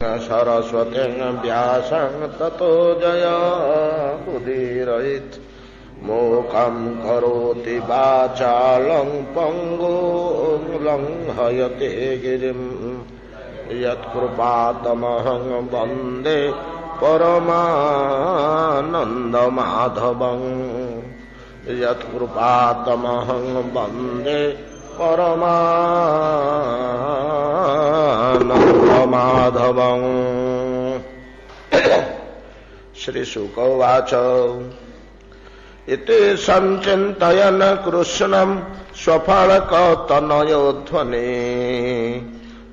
सरस्वती व्यासं ततो जयमुदीरयेत् मूकं करोति वाचालं पङ्गुं लङ्घयते गिरिं यत्कृपातमहं वन्दे परमानन्दमाधवं यत्कृपातमहं वन्दे परमानन्दमाधवं। श्रीशुक उवाच इति संचिन्तयन् कृष्णं स्वफलकतनयोध्वने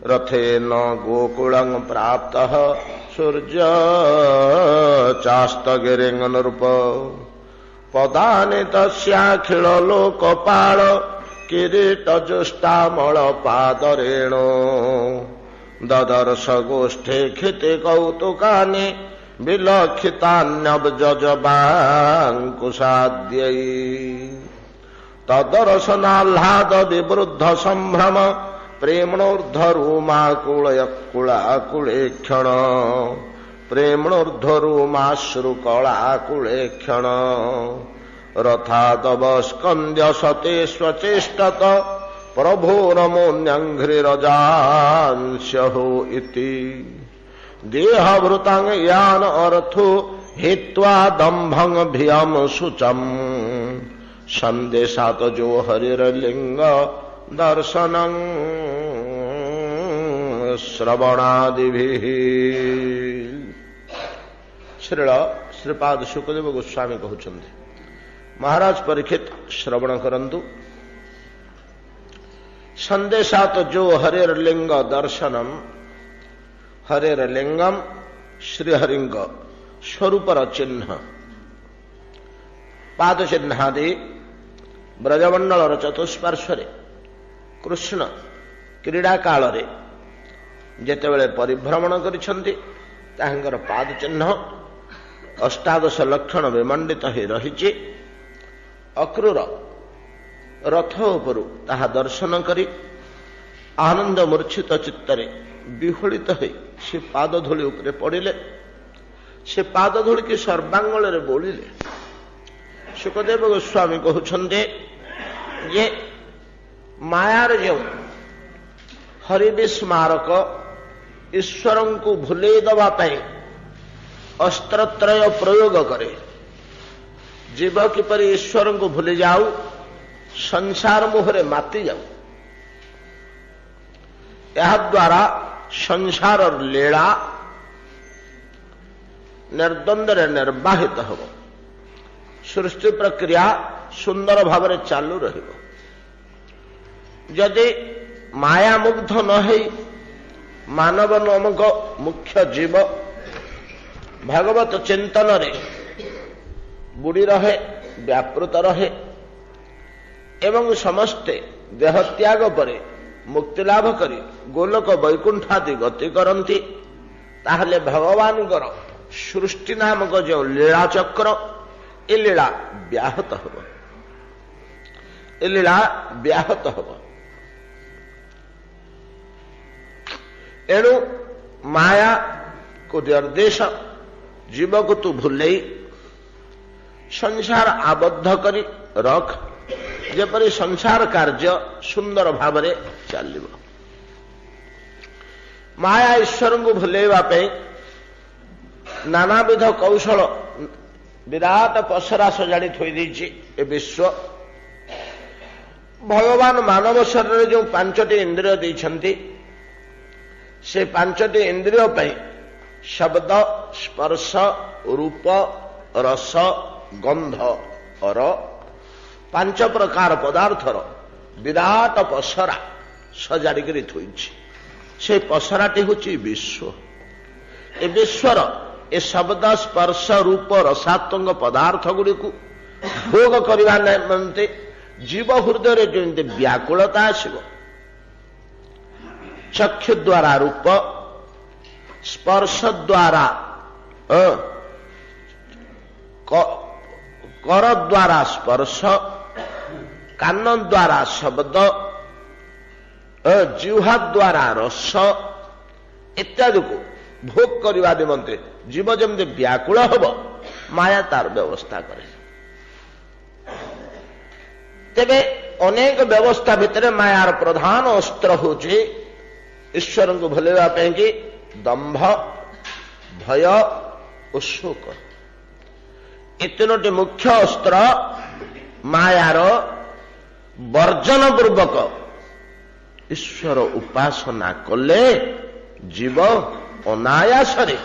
रथेन गोकुलं प्राप्तः सूर्यचास्तगिरिं नृप पदानि तस्याखिललोकपाल किरीटजुष्टामलपादरेणो ददर्श गोष्ठे क्षिति कौतुकानि विलक्षितान्यब्जजबाङ्कुशाद्यै तदर्शनाह्लाद विवृद्ध सम्भ्रम प्रेम्णोर्ध्वरूमाकुलेक्षण प्रेम्णोर्ध्वरूमाश्रुकलाकुलेक्षण रथादवस्कन्द्य सते स्वचेष्टत प्रभोरमोऽन्यङ्घ्रिरजांस्यहो इति देहभृतं यान अर्थो हित्वा दम्भं भियं शुचम् सन्देशात् जो हरिर्लिङ्ग दर्शनं श्रवणादिभिः। श्रील श्रीपाद शुकदेव गोस्वामी कहउछन्ति महाराज परीक्षित श्रवण करंतु संदेशात जो हरिर्लिंग दर्शनम हरिर्लिंगम श्रीहरिंग स्वरूपर चिन्ह पाद चिन्हादि ब्रजमंडल चतुष्पार्श्व कृष्ण क्रीड़ा काल जेतेबेले परिभ्रमण करिसेंति ताहांकर पाद चिन्ह अष्टादश लक्षण विमंडित हो रही अक्रूर रथ उपरु ताहा दर्शन करी आनंद मूर्छित चित्तरे विह्वलित हो से पादधूली उपरे पड़िले से पादधूली की सर्वांगल बोलिले। सुखदेव गोस्वामी कहउछन्ते ये मायार जो हरिविस्मारक ईश्वर को भूले दवा अस्त्रत्रय प्रयोग करे जीव किपरि ईश्वर को भूली जाऊ संसार मोहरे माति जाऊ यह द्वारा संसार लीला निर्द्वंद्व निर्वाहित हो सृष्टि प्रक्रिया सुंदर भाव चालू रहिबो। जदि माया मुग्ध न होई मानव नामक मुख्य जीव भागवत चिंतन रे बुड़ी रहे व्यापृत रहे एवं समस्ते देह त्याग पर मुक्ति लाभ करी गोलोक वैकुंठादि गति करती ताहले भगवान सृष्टि नामक जो लीला चक्र ए लीला व्याहत हो एणु माया को निर्देश जीव को तू भूले संसार आबद्ध करी रख जेपरी संसार कार्य सुंदर भाव चलिब। माया ईश्वर को भूलेवा नानाविध कौशल विराट पसरा सजाड़ी थोई देछि ए विश्व भगवान मानव शरीर जो पांचटी इंद्रिय देइछन्ति से पांचटी इंद्रिय पई शब्द स्पर्श रूप रस गंध और पांच प्रकार पदार्थर विराट पसरा सजाड़ी थोइछि से पसराटी होछि विश्व। ए विश्वर ए शब्द स्पर्श रूप रसात्मक पदार्थ गुड़ी को भोग करने निमंते जीव हृदय जमी व्याकुलता आसब चक्षु द्वारा रूप स्पर्श द्वारा कर द्वारा स्पर्श कान द्वारा शब्द जिह्वा द्वारा रस इत्यादि को ଭୋଗ କରିବା ନିମନ୍ତେ ଜୀବ ଯେମିତି ବ୍ୟାକୁଳ ହେବ ମାୟା ତାର ବ୍ୟବସ୍ଥା କରେ। ତେବେ ଅନେକ ବ୍ୟବସ୍ଥା ଭିତରେ ମାୟାର ପ୍ରଧାନ ଅସ୍ତ୍ର ହେଉଛି ଈଶ୍ୱରଙ୍କୁ ଭୁଲିବା ପାଇଁ କି ଦମ୍ଭ, ଭୟ ଓ ଶୋକ। ଏ ତିନୋଟି ମୁଖ୍ୟ ଅସ୍ତ୍ର ମାୟାର ବର୍ଜନ ପୂର୍ବକ ଈଶ୍ୱର ଉପାସନା କଲେ ଜୀବ ଅନାୟାସରେ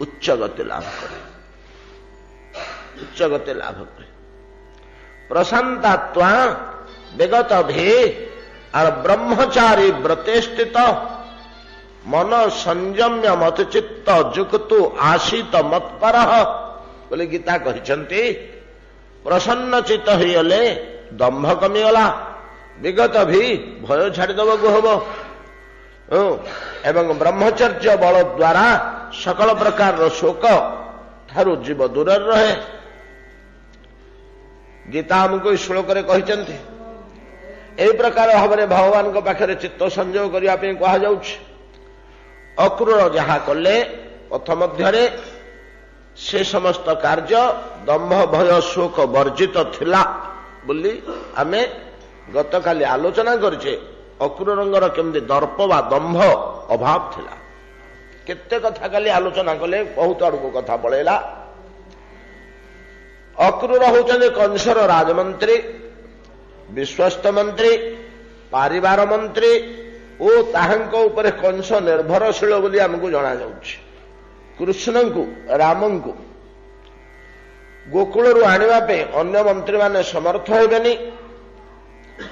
ଉଚ୍ଚଗତି ଲାଭ କରେ। ଉଚ୍ଚଗତି ଲାଭ କରେ। प्रशांतात्वा विगत भी और ब्रह्मचारी व्रते स्थित मन संयम्य मत चित्त जुक्तु आशित मत्पर बोले गीता कहते प्रसन्न चित्त होगले दंभ कमिगला, विगत भी भय छाड़देवाक हम एवं ब्रह्मचर्य बल द्वारा सकल प्रकार शोक ठारू जीव दूर रहे। गीता हमको इस श्लोक कहते यही प्रकार भाव में भगवान को पाखे चित्त संयोग करने कहुच्छे। अक्रूर जहाँ कले पथ मध्य से समस्त कार्य दंभ भय शोक वर्जित थिला बोली आमे गतकाली आलोचना करछे। अक्रूरंगर केमती दर्प बा दंभ अभाव थिला, केते कथा काली आलोचना कले, बहुत आड़क कथा पड़ेला। अक्रूर होचंदे कंसर राजमंत्री, विश्वस्त मंत्री, पारिवार मंत्री ओ ताहांको उपरे कंस निर्भरशील बोली हमको जना जाउछि। कृष्ण को राम को गोकुल आनिबा पे अन्य मंत्री माने समर्थ हेबेनी,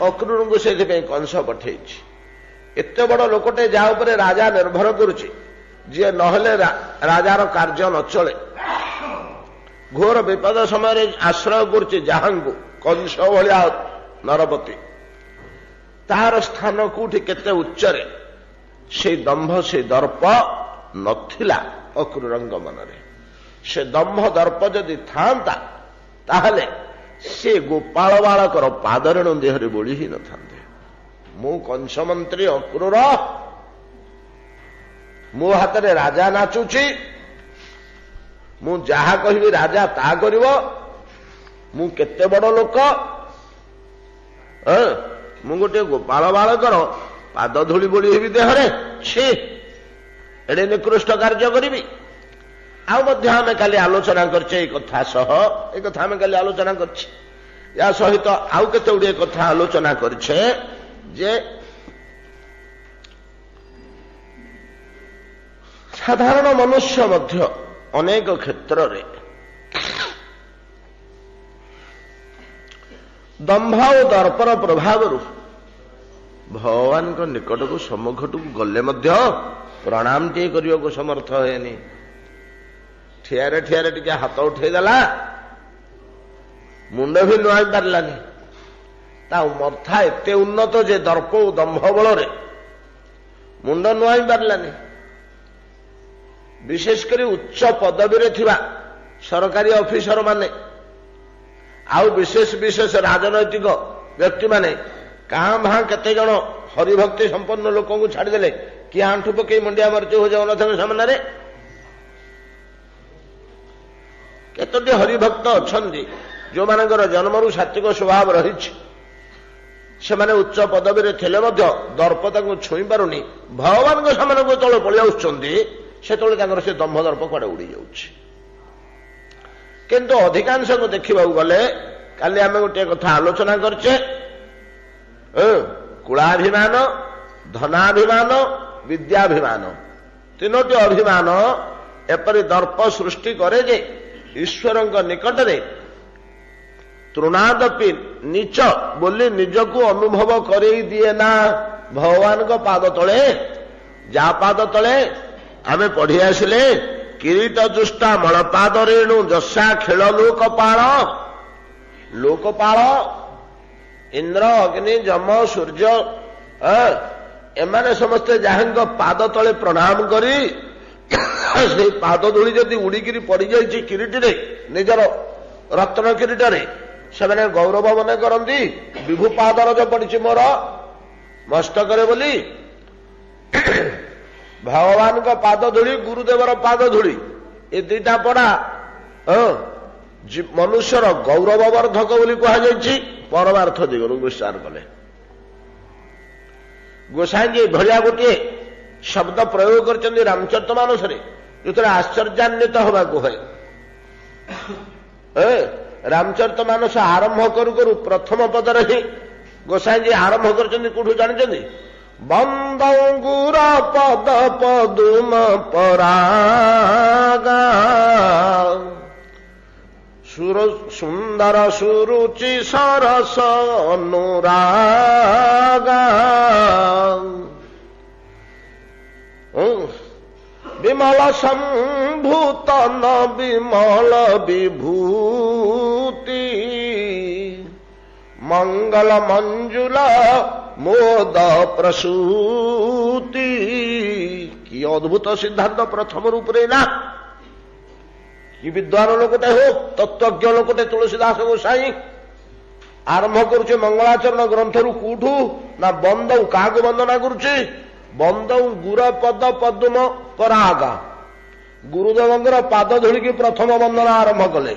अक्रूर को से कंस पठेछि। एते बड़ लोकटे जा उपरे राजा निर्भर करुछि, जे नहले राजार कार्य न चले। घोर विपद समय आश्रय करुचे जहांगु कंस भलिया नरपति, तार स्थान कोठी केते उच्चरे। से दंभ से दर्प नथिला अक्रूरंग मनरे। से दंभ दर्प जदि थांता ताहले से गोपाल बालकर पादरेणु देहरे बोली ही न थांते। मु कंस मंत्री अक्रूर, मो हाथ रे राजा नाचुची, मु जहा कहबी राजा ता करिवो, मु केते बड़ लोक, मु गोटे गोपाल बालकर पाद धूली बोली हेबी देहरे, छी एडे निकृष्ट कार्य करिबी। आउ मध्य आमे काली आलोचना करछे ए कथा सह, ए कथा आमे काली आलोचना करछे। या सहित आउ केते उडे कथा आलोचना करछे जे साधारण मनुष्य मध्य अनेक क्षेत्र रे दंभ और दर्पर प्रभाव भगवान को निकट को सम्मुखट को गले मध्य प्रणाम टे करने को समर्थ है। ठियारे ठियारे टे हाथ उठेदेला, मुंड भी नुआई पारानी। मथा एते उन्नत जे दर्प दंभ बल मुंड नुआई पारानी। विशेषकर उच्च पदवी थिबा सरकारी ऑफिसर माने आउ विशेष विशेष राजनैतिक व्यक्ति माने कहाँ भाँ केते जन हरिभक्ति संपन्न लोक को छाड़देले कि आंठू पकई मुंडिया मरचु हो जाऊन सामने। केतोटी हरिभक्त अच्छी जो मानकर जन्मरू सात्विक स्वभाव रही से माने उच्च पदवी थिले मध्य दर्प तांको छुई पारुनी। भगवान को सामने को तले पळि आउछन्ती से दंभ दर्प कड़े उड़ी जाउछि। किंतु अधिकांश को देखा गले काली आम गोटे कथा आलोचना करछे, कुलाभिमान, धनाभिमान, विद्याभिमान तीनोटी अभिमान एपरि दर्प सृष्टि करे जे ईश्वर निकट में तृणादपि नीच बोली निजको अनुभव कर दिए ना। भगवान को पाद तले जा पाद तले आमे पढ़ी आसिले किरीट जुष्टा मणपाद रेणु जस्या खेल लोकपाल। लोकपाल इंद्र अग्नि जम सूर्य एमाने समस्ते जहां पाद तले प्रणाम करी से पाद धूली जदि उड़िकी पड़ जाइए किरीटी रे निजर रत्न किरीट से गौरव मन करती विभु पादर जो पड़ी मोर मस्तक बोली भगवान का पाद धूली गुरुदेवर पाद धूली ए दुईटा पड़ा मनुष्यर गौरववर्धक बोली कहुई परमार्थ दिगरू विस्तार कले गोसाई भलिया गोटे शब्द प्रयोग कर रामचरितमानस जो आश्चर्यान्वित हवा है रामचरितमानस आरंभ करू प्रथम पदर ही गोसाई आरंभ कर जानते बंदंगुर पद पदुम परागा सुंदर सुरुचि सरस अनुरागा विमल संभूतन विमल विभूति मंगल मंजुल मोद प्रसूति कि अद्भुत सिद्धांत प्रथम रूप रे ना कि विद्वान लोकटे हो तत्वज्ञ लोकटे तुलसीदास गोसाई आरंभ करुचे मंगलाचरण ग्रंथ रु कूठू ना बंद क्या वंदना करुचे बंद गुर पद पद्म परागा गुरुदेव पाद धूलिकी प्रथम वंदना आरंभ कले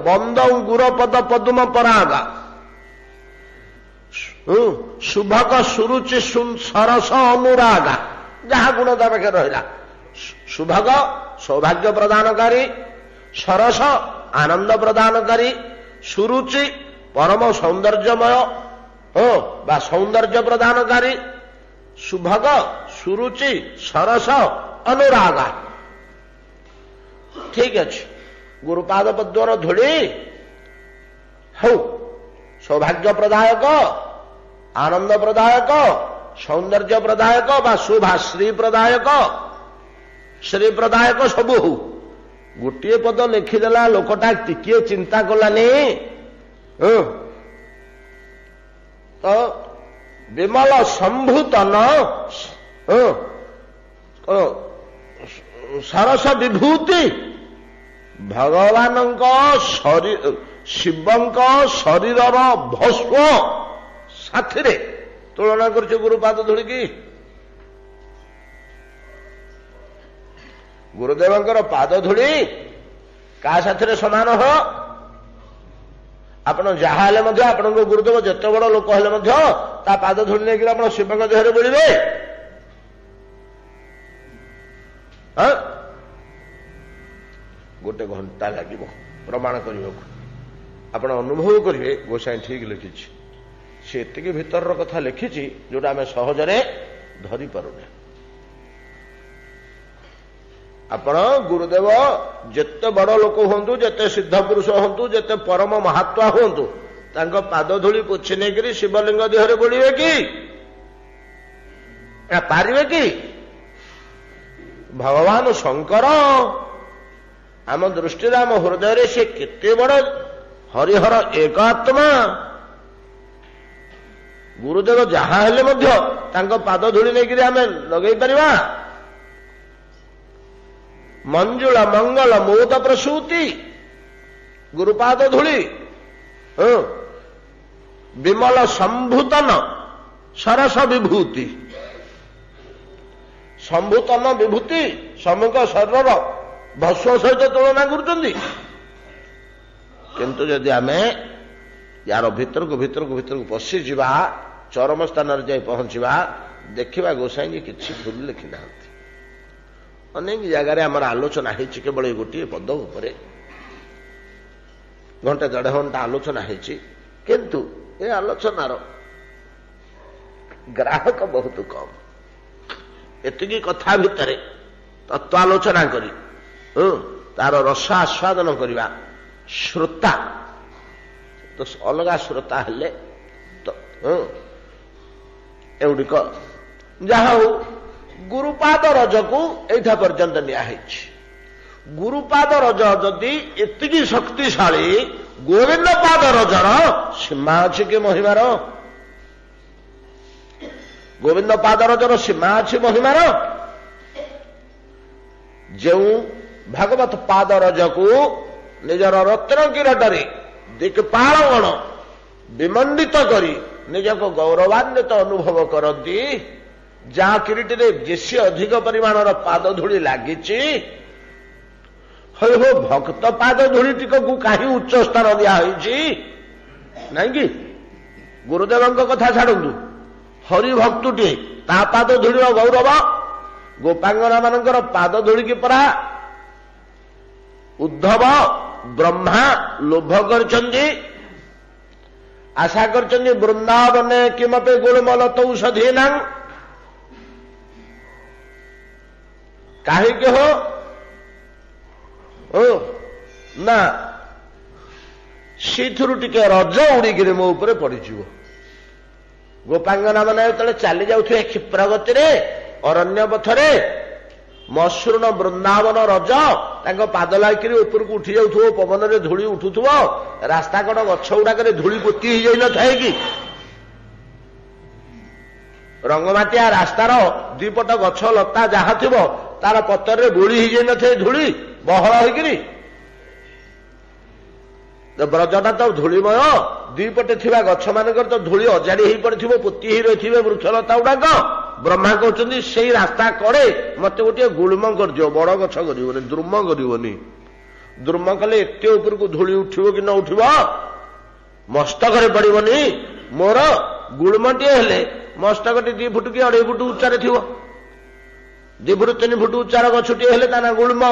बंद गुर पद पद्म परागा शुभक सुरुचि सरस अनुरागा जहा गुण ता पाखे रहा शुभग सौभाग्य प्रदानकारी सरस आनंद प्रदानकारी सुरुचि परम सौंदर्यमय बा सौंदर्य प्रदानकारी शुभग सुरुचि सरस अनुरागा ठीक अच्छे गुरुपाद पद्मर धूली हौ सौभाग्य प्रदायक आनंद प्रदायक सौंदर्य प्रदायक बा शोभा श्री प्रदायक सब हो गोटे पद लिखिदेला लोकटा टिके चिंता कलानी तो विमल संभूतन सरस विभूति भगवान शिव शरीर भस्म साथी तुलना कर गुरुपाद धूलिकी गुरुदेव पाद धूली क्या साथी समान हो आपण जहा आपण गुरुदेव जिते बड़ लोक हेले पाद धूली नहीं आप शिव देहरे बोलिए गोटे घंटा लगे प्रमाण करने आपण अनुभव करेंगे गोसाई ठीक लिखी सी एति भीतर कथा लिखी जोटा आम सहजरे धरी पारुने आपण गुरुदेव जिते बड़ लोक हूँ जिते सिद्ध पुरुष हूँ जिते परम महात्मा हूँ तांको पाद धूली पोछि नहीं शिवलिंग देहरे बोलिए कि पारिबे कि भगवान शंकर आम दृष्टि आम हृदय से केते बड़ हरिहर एक आत्मा गुरुदेव जहा हेले मध्य तांको पाद धूली नहीं आम लगे पारिबा मंजुल मंगल मोद प्रसूति गुरुपाद धूली विमल संभूतन सरस विभूति संभूतन विभूति समूक शरीर भस्म सहित तुलना कर किंतु जदि आम यार भीतर को पशि जा चरम स्थान जाई पहुंचवा देखा गोसाई किसी भूल लिखि ना अनेक जगार आम आलोचना केवल गोटे पद उपरे घंटे देढ़ घंटा आलोचना किंतु ये आलोचनार ग्राहक बहुत कम एतिकी कथा भितर तत्वालोचना करी तार रस आस्वादन करवा श्रोता तो अलग श्रोता हेले तो एगुड़िक जहा हो गुरुपाद रज को एठा पर्यंत निया गुरुपाद रज जदि एतिकी शक्तिशाली गोविंद पाद रजर सीमा अच्छी कि महिमार गोविंद पाद रजर सीमा अच्छी महिमार जो भागवत पाद रज को निजर रत्न किरटरे दिक्पालगण विमंडित करी ନିଜକୁ ଗୌରବାନ୍ୱିତ ଅନୁଭବ କରନ୍ତି। ଯାହା କିରୀଟିରେ ବେଶୀ ଅଧିକ ପରିମାଣର ପାଦ ଧୂଳି ଲାଗିଛି, ହେ ହୋ ଭକ୍ତ ପାଦ ଧୂଳିଟିକକୁ କାହିଁ ଉଚ୍ଚ ସ୍ଥାନ ଦିଆହେଇଛି? ନାଇଁ କି? ଗୁରୁଦେବଙ୍କ କଥା ଛାଡ଼ନ୍ତୁ, ହରିଭକ୍ତଟିଏ ତା ପାଦ ଧୂଳିର ଗୌରବ, ଗୋପାଙ୍ଗନା ମାନଙ୍କର ପାଦ ଧୂଳିକି ପରା ଉଦ୍ଧବ ବ୍ରହ୍ମା ଲୋଭ କରିଛନ୍ତି, ଆଶା କରିଛନ୍ତି ବୃନ୍ଦାବନେ କିମପି ଗୁଳ୍ମଲତ ଔଷଧୀନାଂ। କାହିଁକି ନା ସେଇଥିରୁ ଟିକେ ରଜ ଉଡ଼ିକିରି ମୋ ଉପରେ ପଡ଼ିଯିବ। ଗୋପାଙ୍ଗନା ମାନେ ଯେତେବେଳେ ଚାଲି ଯାଉଥିବେ କ୍ଷିପ୍ର ଗତିରେ ଅରଣ୍ୟ ପଥରେ, ମସୃଣ ବୃନ୍ଦାବନ ରଜ ତାଙ୍କ ପାଦ ଲାଗିକିରି ଉପରକୁ ଉଠି ଯାଉଥିବ, ପବନରେ ଧୂଳି ଉଠୁଥିବ, ରାସ୍ତା କଡ଼ ଗଛ ଗୁଡାକରେ ଧୂଳି ପୋତି ହେଇଯାଇନଥାଏ କି? ରଙ୍ଗମାଟିଆ ରାସ୍ତାର ଦିପଟ ଗଛ ଲତା ଯାହା ଥିବ ତାର ପତରରେ ବୋଳି ହେଇଯାଇନଥାଏ ଧୂଳି ବହଳ ହେଇକିରି। ବ୍ରଜଟା ତ ଧୂଳିମୟ, ଦିପଟେ ଥିବା ଗଛ ମାନଙ୍କର ତ ଧୂଳି ଅଜାଡ଼ି ହେଇ ପଡିଥିବ, ପୋତି ହେଇ ରହିଥିବେ ବୃକ୍ଷଲତା ଗୁଡାକ। ବ୍ରହ୍ମା କହୁଛନ୍ତି ସେଇ ରାସ୍ତା କଡ଼େ ମତେ ଗୋଟିଏ ଗୁଳ୍ମ କରିଦିଅ, ବଡ ଗଛ କରିବନି, ଦ୍ରୁମ କରିବନି। ଦ୍ରୁମ କଲେ ଏତେ ଉପରକୁ ଧୂଳି ଉଠିବ କି ନ ଉଠିବ, ମସ୍ତକରେ ପଡିବନି। ମୋର ଗୁଳ୍ମଟିଏ ହେଲେ ମସ୍ତକଟି 2 ଫୁଟ କି 2.5 ଫୁଟ ଉଚ୍ଚାରେ ଥିବ, 2 ଫୁଟ 3 ଫୁଟ ଉଚ୍ଚାର ଗଛଟିଏ ହେଲେ ତା ନା ଗୁଳ୍ମ।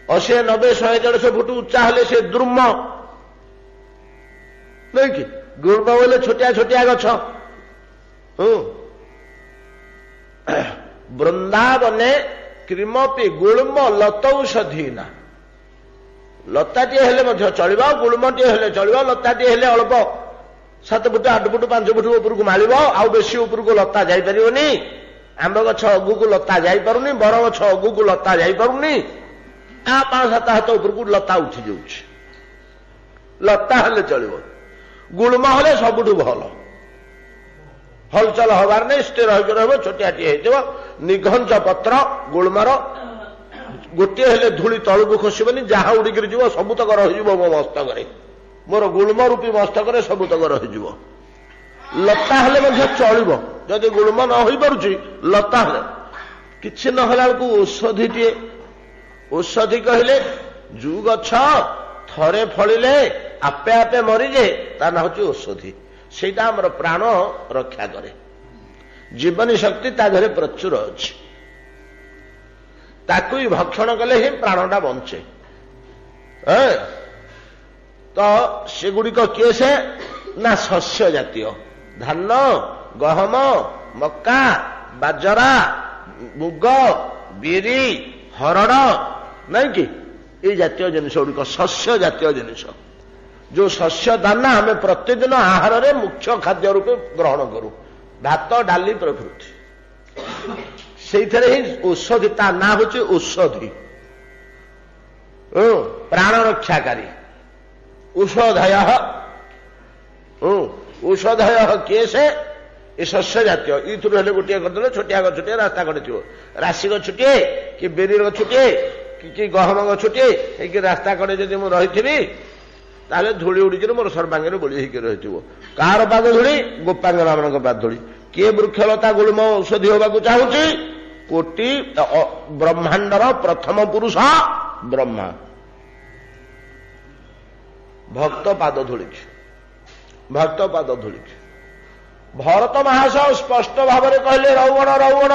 80, 90, 100, 150 ଫୁଟ ଉଚ୍ଚା ହେଲେ ସେ ଦ୍ରୁମ, ନାଇଁ କି? ଗୁଳ୍ମ ବୋଲେ ଛୋଟିଆ ଛୋଟିଆ ଗଛ। ବୃନ୍ଦାବନେ କ୍ରିମପି ଗୁଳ୍ମ ଲତୌଷଧୀନା। ଲତାଟିଏ ହେଲେ ମଧ୍ୟ ଚଳିବ, ଗୁଳ୍ମଟିଏ ହେଲେ ଚଳିବ, ଲତାଟିଏ ହେଲେ ଅଳ୍ପ 7 ଫୁଟ 8 ଫୁଟ 5 ଫୁଟ ଉପରକୁ ମାଳିବ, ଆଉ ବେଶୀ ଉପରକୁ ଲତା ଯାଇପାରିବନି। ଆମ୍ବ ଗଛ ଅଗୁକୁ ଲତା ଯାଇପାରୁନି, ବର ଗଛ ଅଗୁକୁ ଲତା ଯାଇପାରୁନି, 5-7 ହାତ ଉପରକୁ ଲତା ଉଠି ଯାଉଛି। ଲତା ହେଲେ ଚଳିବ, ଗୁଳ୍ମ ହେଲେ ସବୁଠୁ ଭଲ। ହଲଚଲ ହବାର ନାହିଁ, ସ୍ଥିର ହେଇକି ରହିବ, ଛୋଟିଆଟିଏ ହେଇଥିବ, ନିଘଞ୍ଚ ପତ୍ର ଗୁଳ୍ମର। ଗୋଟିଏ ହେଲେ ଧୂଳି ତଳକୁ ଖସିବନି, ଯାହା ଉଡ଼ିକିରି ଯିବ ସବୁତକ ରହିଯିବ ମୋ ମସ୍ତକରେ, ମୋର ଗୁଳ୍ମ ରୂପୀ ମସ୍ତକରେ ସବୁତକ ରହିଯିବ। ଲତା ହେଲେ ମଧ୍ୟ ଚଳିବ, ଯଦି ଗୁଳ୍ମ ନ ହୋଇପାରୁଛି ଲତା ହେଲେ। କିଛି ନହେଲା ବେଳକୁ ଔଷଧିଟିଏ। ଔଷଧି କହିଲେ ଯୋଉ ଗଛ ଥରେ ଫଳିଲେ ଆପେ ଆପେ ମରିଯାଏ ତା ନାଁ ହେଉଛି ଔଷଧି। ସେଇଟା ଆମର ପ୍ରାଣ ରକ୍ଷା କରେ, ଜୀବନୀ ଶକ୍ତି ତା ଦେହରେ ପ୍ରଚୁର ଅଛି। ତାକୁ ଭକ୍ଷଣ କଲେ ହିଁ ପ୍ରାଣଟା ବଞ୍ଚେ। ତ ସେଗୁଡ଼ିକ କିଏ? ସେ ନା ଶସ୍ୟ ଜାତୀୟ, ଧାନ, ଗହମ, ମକା, ବାଜରା, ମୁଗ, ବିରି, ହରଡ଼, ନାଇଁ କି? ଏଇ ଜାତୀୟ ଜିନିଷ ଗୁଡ଼ିକ ଶସ୍ୟ ଜାତୀୟ ଜିନିଷ, ଯୋଉ ଶସ୍ୟ ଦାନା ଆମେ ପ୍ରତିଦିନ ଆହାରରେ ମୁଖ୍ୟ ଖାଦ୍ୟ ରୂପେ ଗ୍ରହଣ କରୁ, ଭାତ, ଡାଲି ପ୍ରଭୃତି। ସେଇଥିରେ ହିଁ ଔଷଧି, ତା ନାଁ ହେଉଛି ଔଷଧି, ପ୍ରାଣ ରକ୍ଷାକାରୀ। ଔଷଧୟ ଔଷଧୟ କିଏ? ସେ ଏ ଶସ୍ୟ ଜାତୀୟ। ଏଇଥିରୁ ହେଲେ ଗୋଟିଏ କରିଦେଲେ ଛୋଟିଆ ଗଛଟିଏ ରାସ୍ତା କଡ଼ିଥିବ, ରାଶି ଗଛଟିଏ କି ବିରି ଗଛଟିଏ କି ଗହମ ଗଛଟିଏ ହେଇକି ରାସ୍ତା କଡ଼େ ଯଦି ମୁଁ ରହିଥିବି, ତାହେଲେ ଧୂଳି ଉଡ଼ିକିରି ମୋର ସର୍ବାଙ୍ଗରେ ବୋଳି ହେଇକି ରହିଥିବ। କାହାର ପାଦ ଧୂଳି? ଗୋପାଙ୍ଗନା ମାନଙ୍କ ପାଦ ଧୂଳି। କିଏ ବୃକ୍ଷଲତା ଗୁଳ୍ମ ଔଷଧି ହେବାକୁ ଚାହୁଁଛି? କୋଟି ବ୍ରହ୍ମାଣ୍ଡର ପ୍ରଥମ ପୁରୁଷ ବ୍ରହ୍ମା, ଭକ୍ତ ପାଦ ଧୂଳିଛି, ଭକ୍ତ ପାଦ ଧୂଳିଛି। ଭରତ ମହାଶୟ ସ୍ପଷ୍ଟ ଭାବରେ କହିଲେ, ରୌଗଣ ରୌଗଣ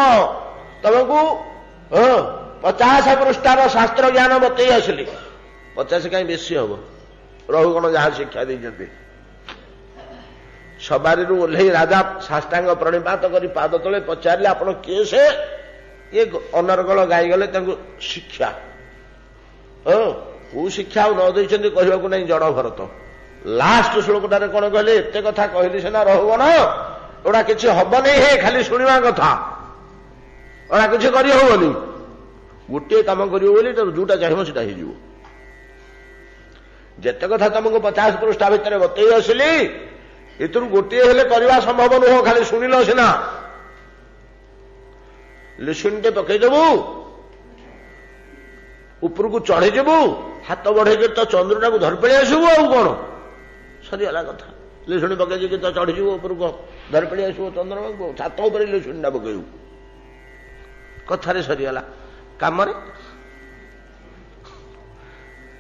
ତମକୁ 50 ପୃଷ୍ଠାର ଶାସ୍ତ୍ର ଜ୍ଞାନ ବତେଇ ଆସିଲି। 50 କାହିଁ ବେଶୀ ହବ, ରହୁଗଣ ଯାହା ଶିକ୍ଷା ଦେଇଛନ୍ତି। ସବାରିରୁ ଓହ୍ଲେଇ ରାଜା ସାଷ୍ଟାଙ୍ଗ ପ୍ରଣିପାତ କରି ପାଦ ତଳେ ପଚାରିଲେ, ଆପଣ କିଏ? ସେ ଇଏ ଅନର୍ଗଳ ଗାଇଗଲେ ତାଙ୍କୁ ଶିକ୍ଷା। କୋଉ ଶିକ୍ଷା ଆଉ ନ ଦେଇଛନ୍ତି କହିବାକୁ ନାହିଁ ଜଡ଼ ଭରତ। ଲାଷ୍ଟ ଶ୍ଲୋକଟାରେ କଣ କହିଲେ? ଏତେ କଥା କହିଲି ସିନା ରହୁଗଣ, ଏଗୁଡ଼ା କିଛି ହବନି, ହେ ଖାଲି ଶୁଣିବା କଥା, ଏଗୁଡ଼ା କିଛି କରିହବନି। ଗୋଟିଏ କାମ କରିବ ବୋଲି ଯୋଉଟା ଚାହିଁବ ସେଟା ହେଇଯିବ। ଯେତେ କଥା ତମକୁ 50 ପୃଷ୍ଠା ଭିତରେ ବତେଇ ଆସିଲି, ଏଥିରୁ ଗୋଟିଏ ହେଲେ କରିବା ସମ୍ଭବ ନୁହଁ, ଖାଲି ଶୁଣିଲ ସିନା। ଲିସୁନଟେ ପକେଇଦେବୁ, ଉପରକୁ ଚଢିଯିବୁ, ହାତ ବଢେଇକି ତ ଚନ୍ଦ୍ରଟାକୁ ଧରି ପଳେଇ ଆସିବୁ, ଆଉ କଣ? ସରିଗଲା କଥା। ଲିଶୁଣି ପକେଇକି ତ ଚଢିଯିବୁ ଉପରକୁ ଧରି ପଳେଇ ଆସିବୁ ଚନ୍ଦ୍ରମାଙ୍କୁ ଛାତ ଉପରେ ଲିଶୁଣିଟା ପକେଇବୁ କଥାରେ ସରିଗଲା କାମରେ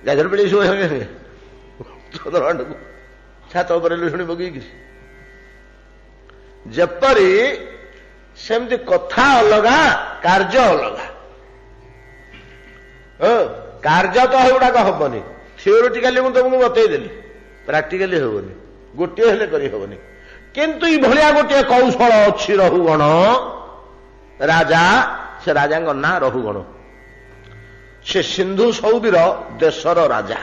ଧରି ପଳେଇ ଆସିବୁ ଚନ୍ଦ୍ରମାକୁ ଛାତ ଉପରେ ଲିଶୁଣି ପକେଇକିରି ଯେପରି ସେମିତି କଥା ଅଲଗା କାର୍ଯ୍ୟ ଅଲଗା କାର୍ଯ୍ୟ ତ ଏଗୁଡାକ ହବନି ଥିଓରିଟିକାଲି ମୁଁ ତମକୁ ବତେଇଦେଲି ପ୍ରାକ୍ଟିକାଲି ହବନି ଗୋଟିଏ ହେଲେ କରିହବନି କିନ୍ତୁ ଏଇଭଳିଆ ଗୋଟିଏ କୌଶଳ ଅଛି ରହୁଗଣ ରାଜା ସେ ରାଜାଙ୍କ ନାଁ ରହୁଗଣ ସେ ସିନ୍ଧୁ ସୌବୀର ଦେଶର ରାଜା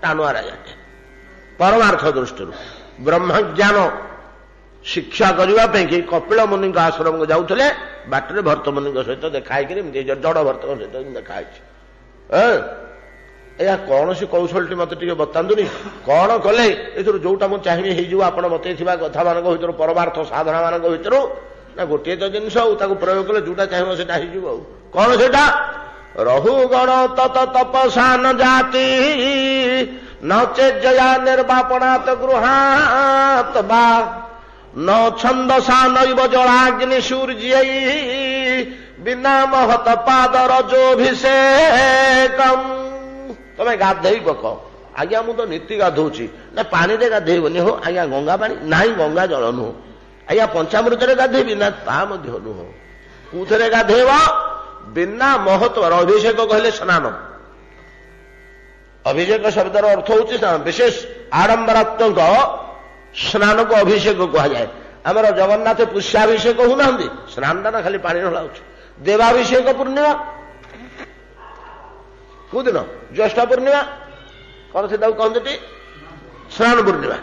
ଟାଣୁଆ ରାଜାଟେ ପରମାର୍ଥ ଦୃଷ୍ଟିରୁ ବ୍ରହ୍ମଜ୍ଞାନ ଶିକ୍ଷା କରିବା ପାଇଁ କି କପିଳ ମୁନିଙ୍କ ଆଶ୍ରମକୁ ଯାଉଥିଲେ ବାଟରେ ଭର୍ତ୍ତ ମୁନିଙ୍କ ସହିତ ଦେଖା ହେଇକିରି ଜଡ ଭର୍ତ୍ତଙ୍କ ସହିତ ଦେଖା ହେଇଛି ଏହା କୌଣସି କୌଶଳଟି ମତେ ଟିକେ ବତାନ୍ତୁନି କଣ କଲେ ଏଥିରୁ ଯୋଉଟା ମୁଁ ଚାହିଁବି ହେଇଯିବ ଆପଣ ବତେଇଥିବା କଥା ମାନଙ୍କ ଭିତରୁ ପରମାର୍ଥ ସାଧନା ମାନଙ୍କ ଭିତରୁ ନା ଗୋଟିଏ ତ ଜିନିଷ ଆଉ ତାକୁ ପ୍ରୟୋଗ କଲେ ଯୋଉଟା ଚାହିଁବ ସେଟା ହେଇଯିବ ଆଉ କଣ ସେଟା ରହୁଗଣ ତତ ତପସାନ ଜାତି ନଚେ ଜୟା ନିର୍ବାପଣାତ ଗୃହାତ ବା ନ ଛନ୍ଦସା ନୈବ ଜଳାଗ୍ନି ସୂର୍ଯ୍ୟ ବିନା ମହତ ପାଦ ରଜୋଭିଷେକମ୍ ତମେ ଗାଧେଇ ପକ ଆଜ୍ଞା ମୁଁ ତ ନୀତି ଗାଧଉଛି ନା ପାଣିରେ ଗାଧେଇବନି ହଉ ଆଜ୍ଞା ଗଙ୍ଗା ପାଣି ନାହିଁ ଗଙ୍ଗା ଜଳ ନୁହଁ ଆଜ୍ଞା ପଞ୍ଚାମୃତରେ ଗାଧେଇବି ନା ତା ମଧ୍ୟ ନୁହଁ କୋଉଥିରେ ଗାଧେଇବ ବିନା ମହତ୍ୱର ଅଭିଷେକ କହିଲେ ସ୍ନାନ ଅଭିଷେକ ଶବ୍ଦର ଅର୍ଥ ହଉଛି ସ୍ନାନ ବିଶେଷ ଆଡମ୍ବରାତ୍ମକ ସ୍ନାନକୁ ଅଭିଷେକ କୁହାଯାଏ ଆମର ଜଗନ୍ନାଥ ପୁଷ୍ୟାଭିଷେକ ହଉନାହାନ୍ତି ସ୍ନାନଟା ନା ଖାଲି ପାଣି ଢଳାଉଛି ଦେବାଭିଷେକ ପୂର୍ଣ୍ଣିମା କୋଉଦିନ ଜ୍ୟେଷ୍ଠ ପୂର୍ଣ୍ଣିମା କଣ ସେଟାକୁ କହନ୍ତି ସ୍ନାନ ପୂର୍ଣ୍ଣିମା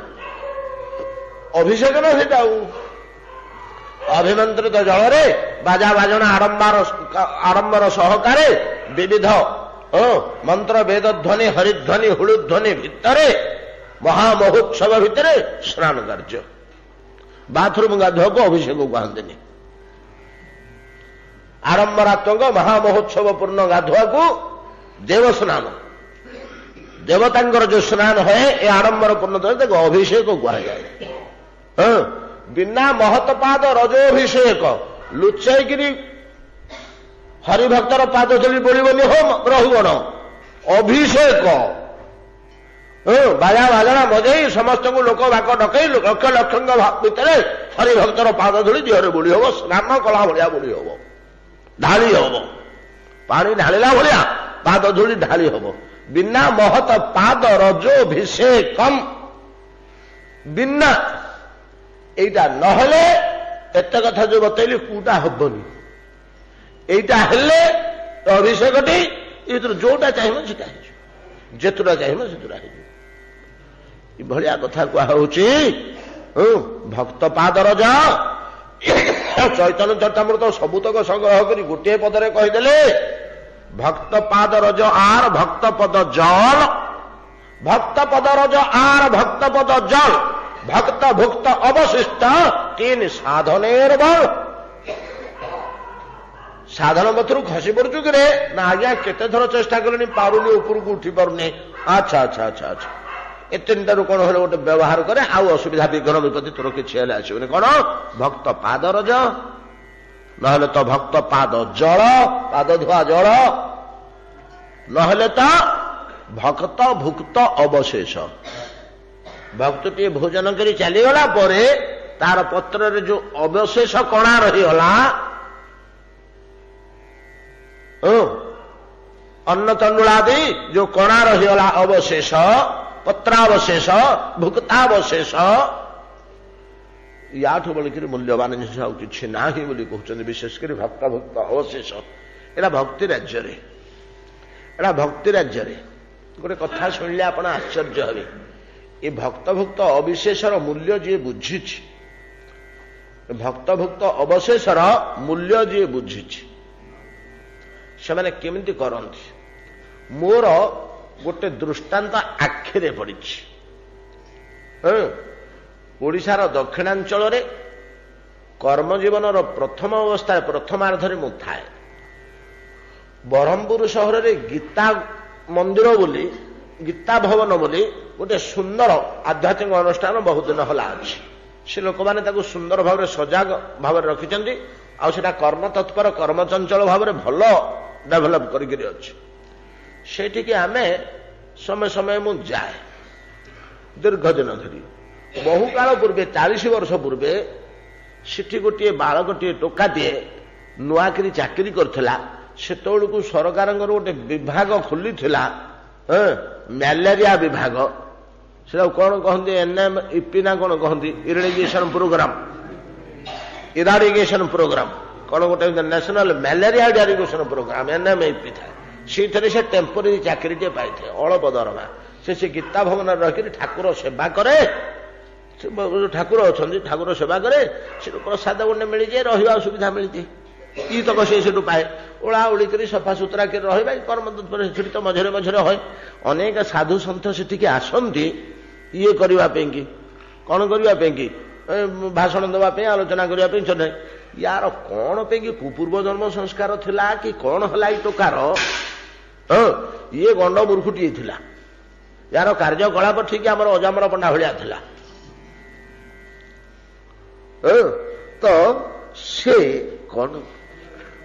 ଅଭିଷେକ ନା ସେଟା ଆଉ ଅଭିମନ୍ତ୍ରିତ ଜଳରେ ବାଜା ବାଜଣା ଆଡମ୍ବର ସହକାରେ ବିବିଧ ମନ୍ତ୍ର ବେଦ ଧ୍ୱନି ହରିଧ୍ୱନି ହୁଳୁଧ୍ୱନି ଭିତରେ ମହାମହୋତ୍ସବ ଭିତରେ ସ୍ନାନ କାର୍ଯ୍ୟ ବାଥରୁମ ଗାଧୁଆକୁ ଅଭିଷେକ କହନ୍ତିନି ଆଡମ୍ବରାତ୍ମକ ମହାମହୋତ୍ସବ ପୂର୍ଣ୍ଣ ଗାଧୁଆକୁ ଦେବସ୍ନାନ ଦେବତାଙ୍କର ଯୋଉ ସ୍ନାନ ହୁଏ ଏ ଆଡମ୍ବର ପୂର୍ଣ୍ଣ ତାକୁ ଅଭିଷେକ କୁହାଯାଏ ବିନା ମହତପାଦ ରଜୋଭିଷେକ ଲୁଚେଇକିରି ହରିଭକ୍ତର ପାଦ ତଳି ବୋଳିବନି ହୋ ରହୁଗଣ ଅଭିଷେକ ବାଜା ବାଜଣା ବଜେଇ ସମସ୍ତଙ୍କୁ ଲୋକ ବାକ ଡକେଇ ଲକ୍ଷ ଲକ୍ଷଙ୍କ ଭିତରେ ହରିଭକ୍ତର ପାଦ ଧୂଳି ଦେହରେ ବୋଳି ହବ ସ୍ନାନ କଳା ଭଳିଆ ବୋଳି ହବ ଢାଳି ହବ ପାଣି ଢାଳିଲା ଭଳିଆ ପାଦ ଧୂଳି ଢାଳି ହବ ବିନା ମହତ ପାଦ ରଜୋଭିଷେକମ୍ ବିନା এইটা নহলে এতে কথা যে বতাইলি কোটা হবনি এইটা হেলে অভিষেকটি এর যোটা চাইব সেটা হয়ে যেতুটা চাইব সেতুটা হয়ে এভাবে কথা কুয়া হচ্ছে ভক্ত পাদরজ চৈতন্য চরিতামৃত সবুতক সংগ্রহ করে গোটিয়ে পদরে কহিদেলে ভক্ত পাদরজ আর ভক্ত পদ জল ভক্ত পদরজ আর ভক্ত পদ জল ভক্ত ভুক্ত অবশিষ্ট তিন সাধনের বল সাধন মধ্যରୁ ଖସି ପଡୁଛୁ କି ରେ ନା ଆଜ୍ଞା କେତେ ଥର ଚେଷ୍ଟା କଲେଣି ପାରୁନି ଉପରକୁ ଉଠି ପାରୁନି ଆଚ୍ଛା ଆଚ୍ଛା ଆଚ୍ଛା ଆଚ୍ଛା ଏ ତିନିଟାରୁ କଣ ହେଲେ ଗୋଟେ ବ୍ୟବହାର କରେ ଆଉ ଅସୁବିଧା ବିଘ୍ନ ବିପତ୍ତି ତୋର କିଛି ହେଲେ ଆସିବନି କଣ ଭକ୍ତ ପାଦରଜ ନହେଲେ ତ ଭକ୍ତ ପାଦ ଜଳ ପାଦ ଧୁଆ ଜଳ ନହେଲେ ତ ଭକ୍ତ ଭୁକ୍ତ ଅବଶେଷ ଭକ୍ତଟିଏ ଭୋଜନ କରି ଚାଲିଗଲା ପରେ ତାର ପତ୍ରରେ ଯୋଉ ଅବଶେଷ କଣା ରହିଗଲା ଅନ୍ନ ତଣ୍ଡୁଳାଦି ଯୋଉ କଣା ରହିଗଲା ଅବଶେଷ ପତ୍ରାବଶେଷ ଭୁକ୍ତାବଶେଷ ୟାଠୁ ବୋଲିକିରି ମୂଲ୍ୟବାନ ଜିନିଷ ଆଉ କିଛି ନାହିଁ ବୋଲି କହୁଛନ୍ତି ବିଶେଷ କରି ଭକ୍ତ ଭୁକ୍ତ ଅବଶେଷ ଏଇଟା ଭକ୍ତି ରାଜ୍ୟରେ ଏଇଟା ଭକ୍ତି ରାଜ୍ୟରେ ଗୋଟେ କଥା ଶୁଣିଲେ ଆପଣ ଆଶ୍ଚର୍ଯ୍ୟ ହେବେ ଏ ଭକ୍ତଭୁକ୍ତ ଅବିଶେଷର ମୂଲ୍ୟ ଯିଏ ବୁଝିଛି ଭକ୍ତଭୁକ୍ତ ଅବଶେଷର ମୂଲ୍ୟ ଯିଏ ବୁଝିଛି ସେମାନେ କେମିତି କରନ୍ତି ମୋର ଗୋଟେ ଦୃଷ୍ଟାନ୍ତ ଆଖିରେ ପଡିଛି ଓଡ଼ିଶାର ଦକ୍ଷିଣାଞ୍ଚଳରେ କର୍ମଜୀବନର ପ୍ରଥମ ଅବସ୍ଥାରେ ପ୍ରଥମାର୍ଦ୍ଧରେ ମୁଁ ଥାଏ ବ୍ରହ୍ମପୁର ସହରରେ ଗୀତା ମନ୍ଦିର ବୋଲି ଗୀତା ଭବନ ବୋଲି गोटे सुंदर आध्यात्मिक अनुष्ठान बहुत दिन हला अच्छी से लोक मैंने सुंदर भाव सजाग भाव रखिंट आटा कर्म तत्पर कर्मचंचल भाव भल डेभलप करके आम समय समय मु जाए दीर्घ दिन धरी बहु काल पूर्वे 40 वर्ष पूर्वे सिटी गोटे बालकटे टोकाटे नुआकरी चाकरी करथिला सेतोळकु सरकार गोटे विभाग खोली थिला मलेरिया विभाग से कौन कहते एनएम इपी ना कौन कहते इरिगेशन प्रोग्राम कौन गोटे national malaria irrigation program NM EP था से टेम्पोरारी चाकरी पाई अल्प दरमा से गीता भवन रही ठाकुर सेवा करे ठाकुर अच्छा ठाकुर सेवा करे से प्रसाद गोटे मिल जाए रहा सुविधा मिलती ई तक से पाए ओला ओली कर सफा सुतरा कर रहा कर्म तत्पर तो मझे मझे है अनेक साधु सन्थ से आसती ये करने की कौन करने की भाषण देवाई आलोचना करने चले यार कौन पे कुपूर्व जन्म संस्कार थिला कि कौन है टोकार ये गंड मूर्खुटी थिला यार कार्यकलाप ठीक आम अजामर पंडा भाया थिला तो से कौन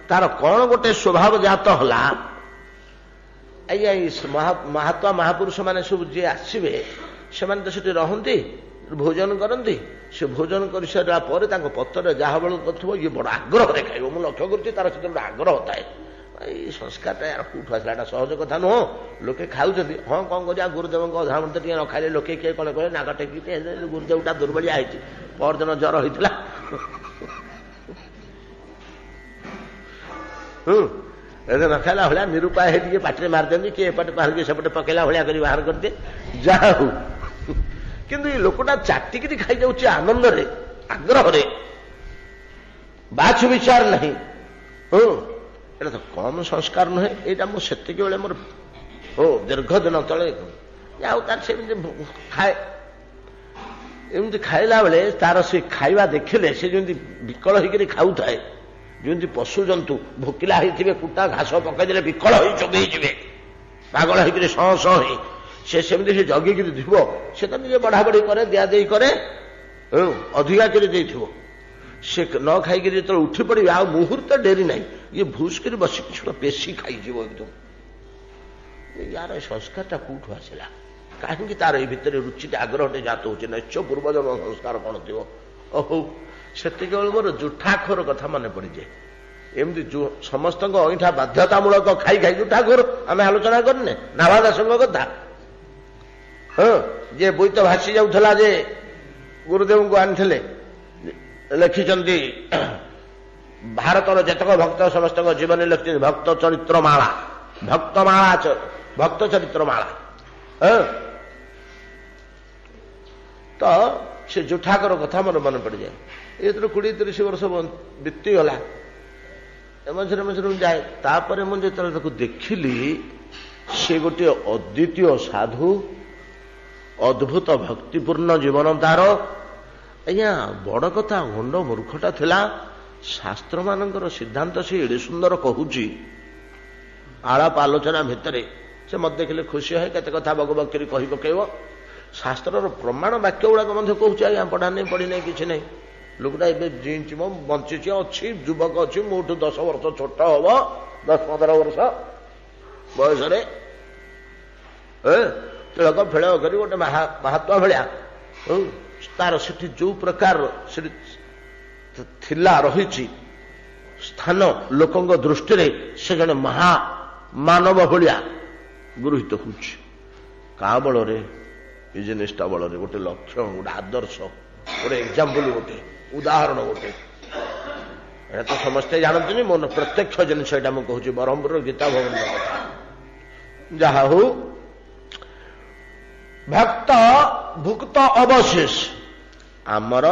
तार कौन गोटे स्वभाव जात हला आज्ञा महात्मा महापुरुष माने सब जी आसवे से तो सेठी रहती भोजन करती से भोजन कर सारा पर पत्र जहाँ बेल कर ये बड़ आग्रह खाइब मुझे लक्ष्य कर तार से गोटे आग्रह थाए संस्कार यार कौटू आसला सहज कथा नुह लोके खाऊ हाँ कौन करा गुरुदेव अधामृत टे न खाइले लोके किए कौन कहे नाग टेकी गुरुदेवटा दुर्बलिया होती परदिन जर होता न खाला भाया निरुपाय है पाटे मारदे किए एपटे बाहर सेपटे पकेला भाया कर बाहर करदे जहा हो किंतु ये लोकटा चाटिक खाई जाऊँ आनंद रे आग्रह रे बाछ विचार नहीं एटा तो कम संस्कार नुहे यहाँ मुझे बेले मोर हो दीर्घ दिन तले तार से खाए एमती खाइला बेले तार से खाइबा देखिले से जमी विकल होकर खाऊ थाए जमी पशु जंतु भोकिला होते कुटा घास पकईदे विकल हो चोगई पागल होकर सह सह से सेमती से जगिक थो से तो निजे बढ़ा बढ़ी करे दिया दे करे अधिका कर से न खाई जो उठी पड़े आ मुहूर्त डेरी ना ये भूस कर बस पेशी खाई एकदम यार संस्कार कौटू आसला कहीं तार भितर रुचि आग्रह जात हो निश्चय पूर्वजन्म संस्कार कौन थो ओहो से मोर जुठाखोर कथा मन पड़ जाए एमती समस्त अईठा बाध्यतामूलक खाई खाई जुठाखोर आम आलोचना करने नाभा दास कथा हाँ जे बोईत भासी जाऊला जे गुरुदेव को आनी लिखिंट भारतर जतक भक्त समस्त जीवन लिखि भक्त चरित्रमाला भक्त चरित्रमाला तो से जुठाकर कथा मोर मन पड़ जाए ये 20-30 वर्ष बीतीगला मझे मझे जाए तापर मुझे देखिली से गोटे अद्वितीय साधु अद्भुत भक्तिपूर्ण जीवन तार आज्ञा बड़ कथा गंड मूर्खटा थिला शास्त्र मानकर सिद्धांत से एडे सुंदर कहूची आलाप आलोचना भितर से मत देखिले खुशी है केते कथा बगबक्री कही पकेब शास्त्र प्रमाण वाक्य गुड़ाक कहूँ आज्ञा पढ़ा नहीं पढ़ी नहीं किसी नहीं लोकटा ए जीची मो बंची अच्छी युवक अच्छी मोठू 10 वर्ष छोट हम 10-15 वर्ष बयस तिलक फेल कर गोटे महात्मा भाया तार से जो प्रकार थिला रही स्थान लोक दृष्टि से जड़े महामानव भाया गृहीत हो बल निष्ठा बल गोटे लक्ष्य गोटे आदर्श गोटे एग्जाम्पल गोटे उदाहरण गोटे तो समस्ते जानते मोर प्रत्यक्ष जिनस यहाँ मुझे कहूँ ब्रह्मपुर गीता भवन कथा जहा हो भक्त भुक्त अवशेष आमर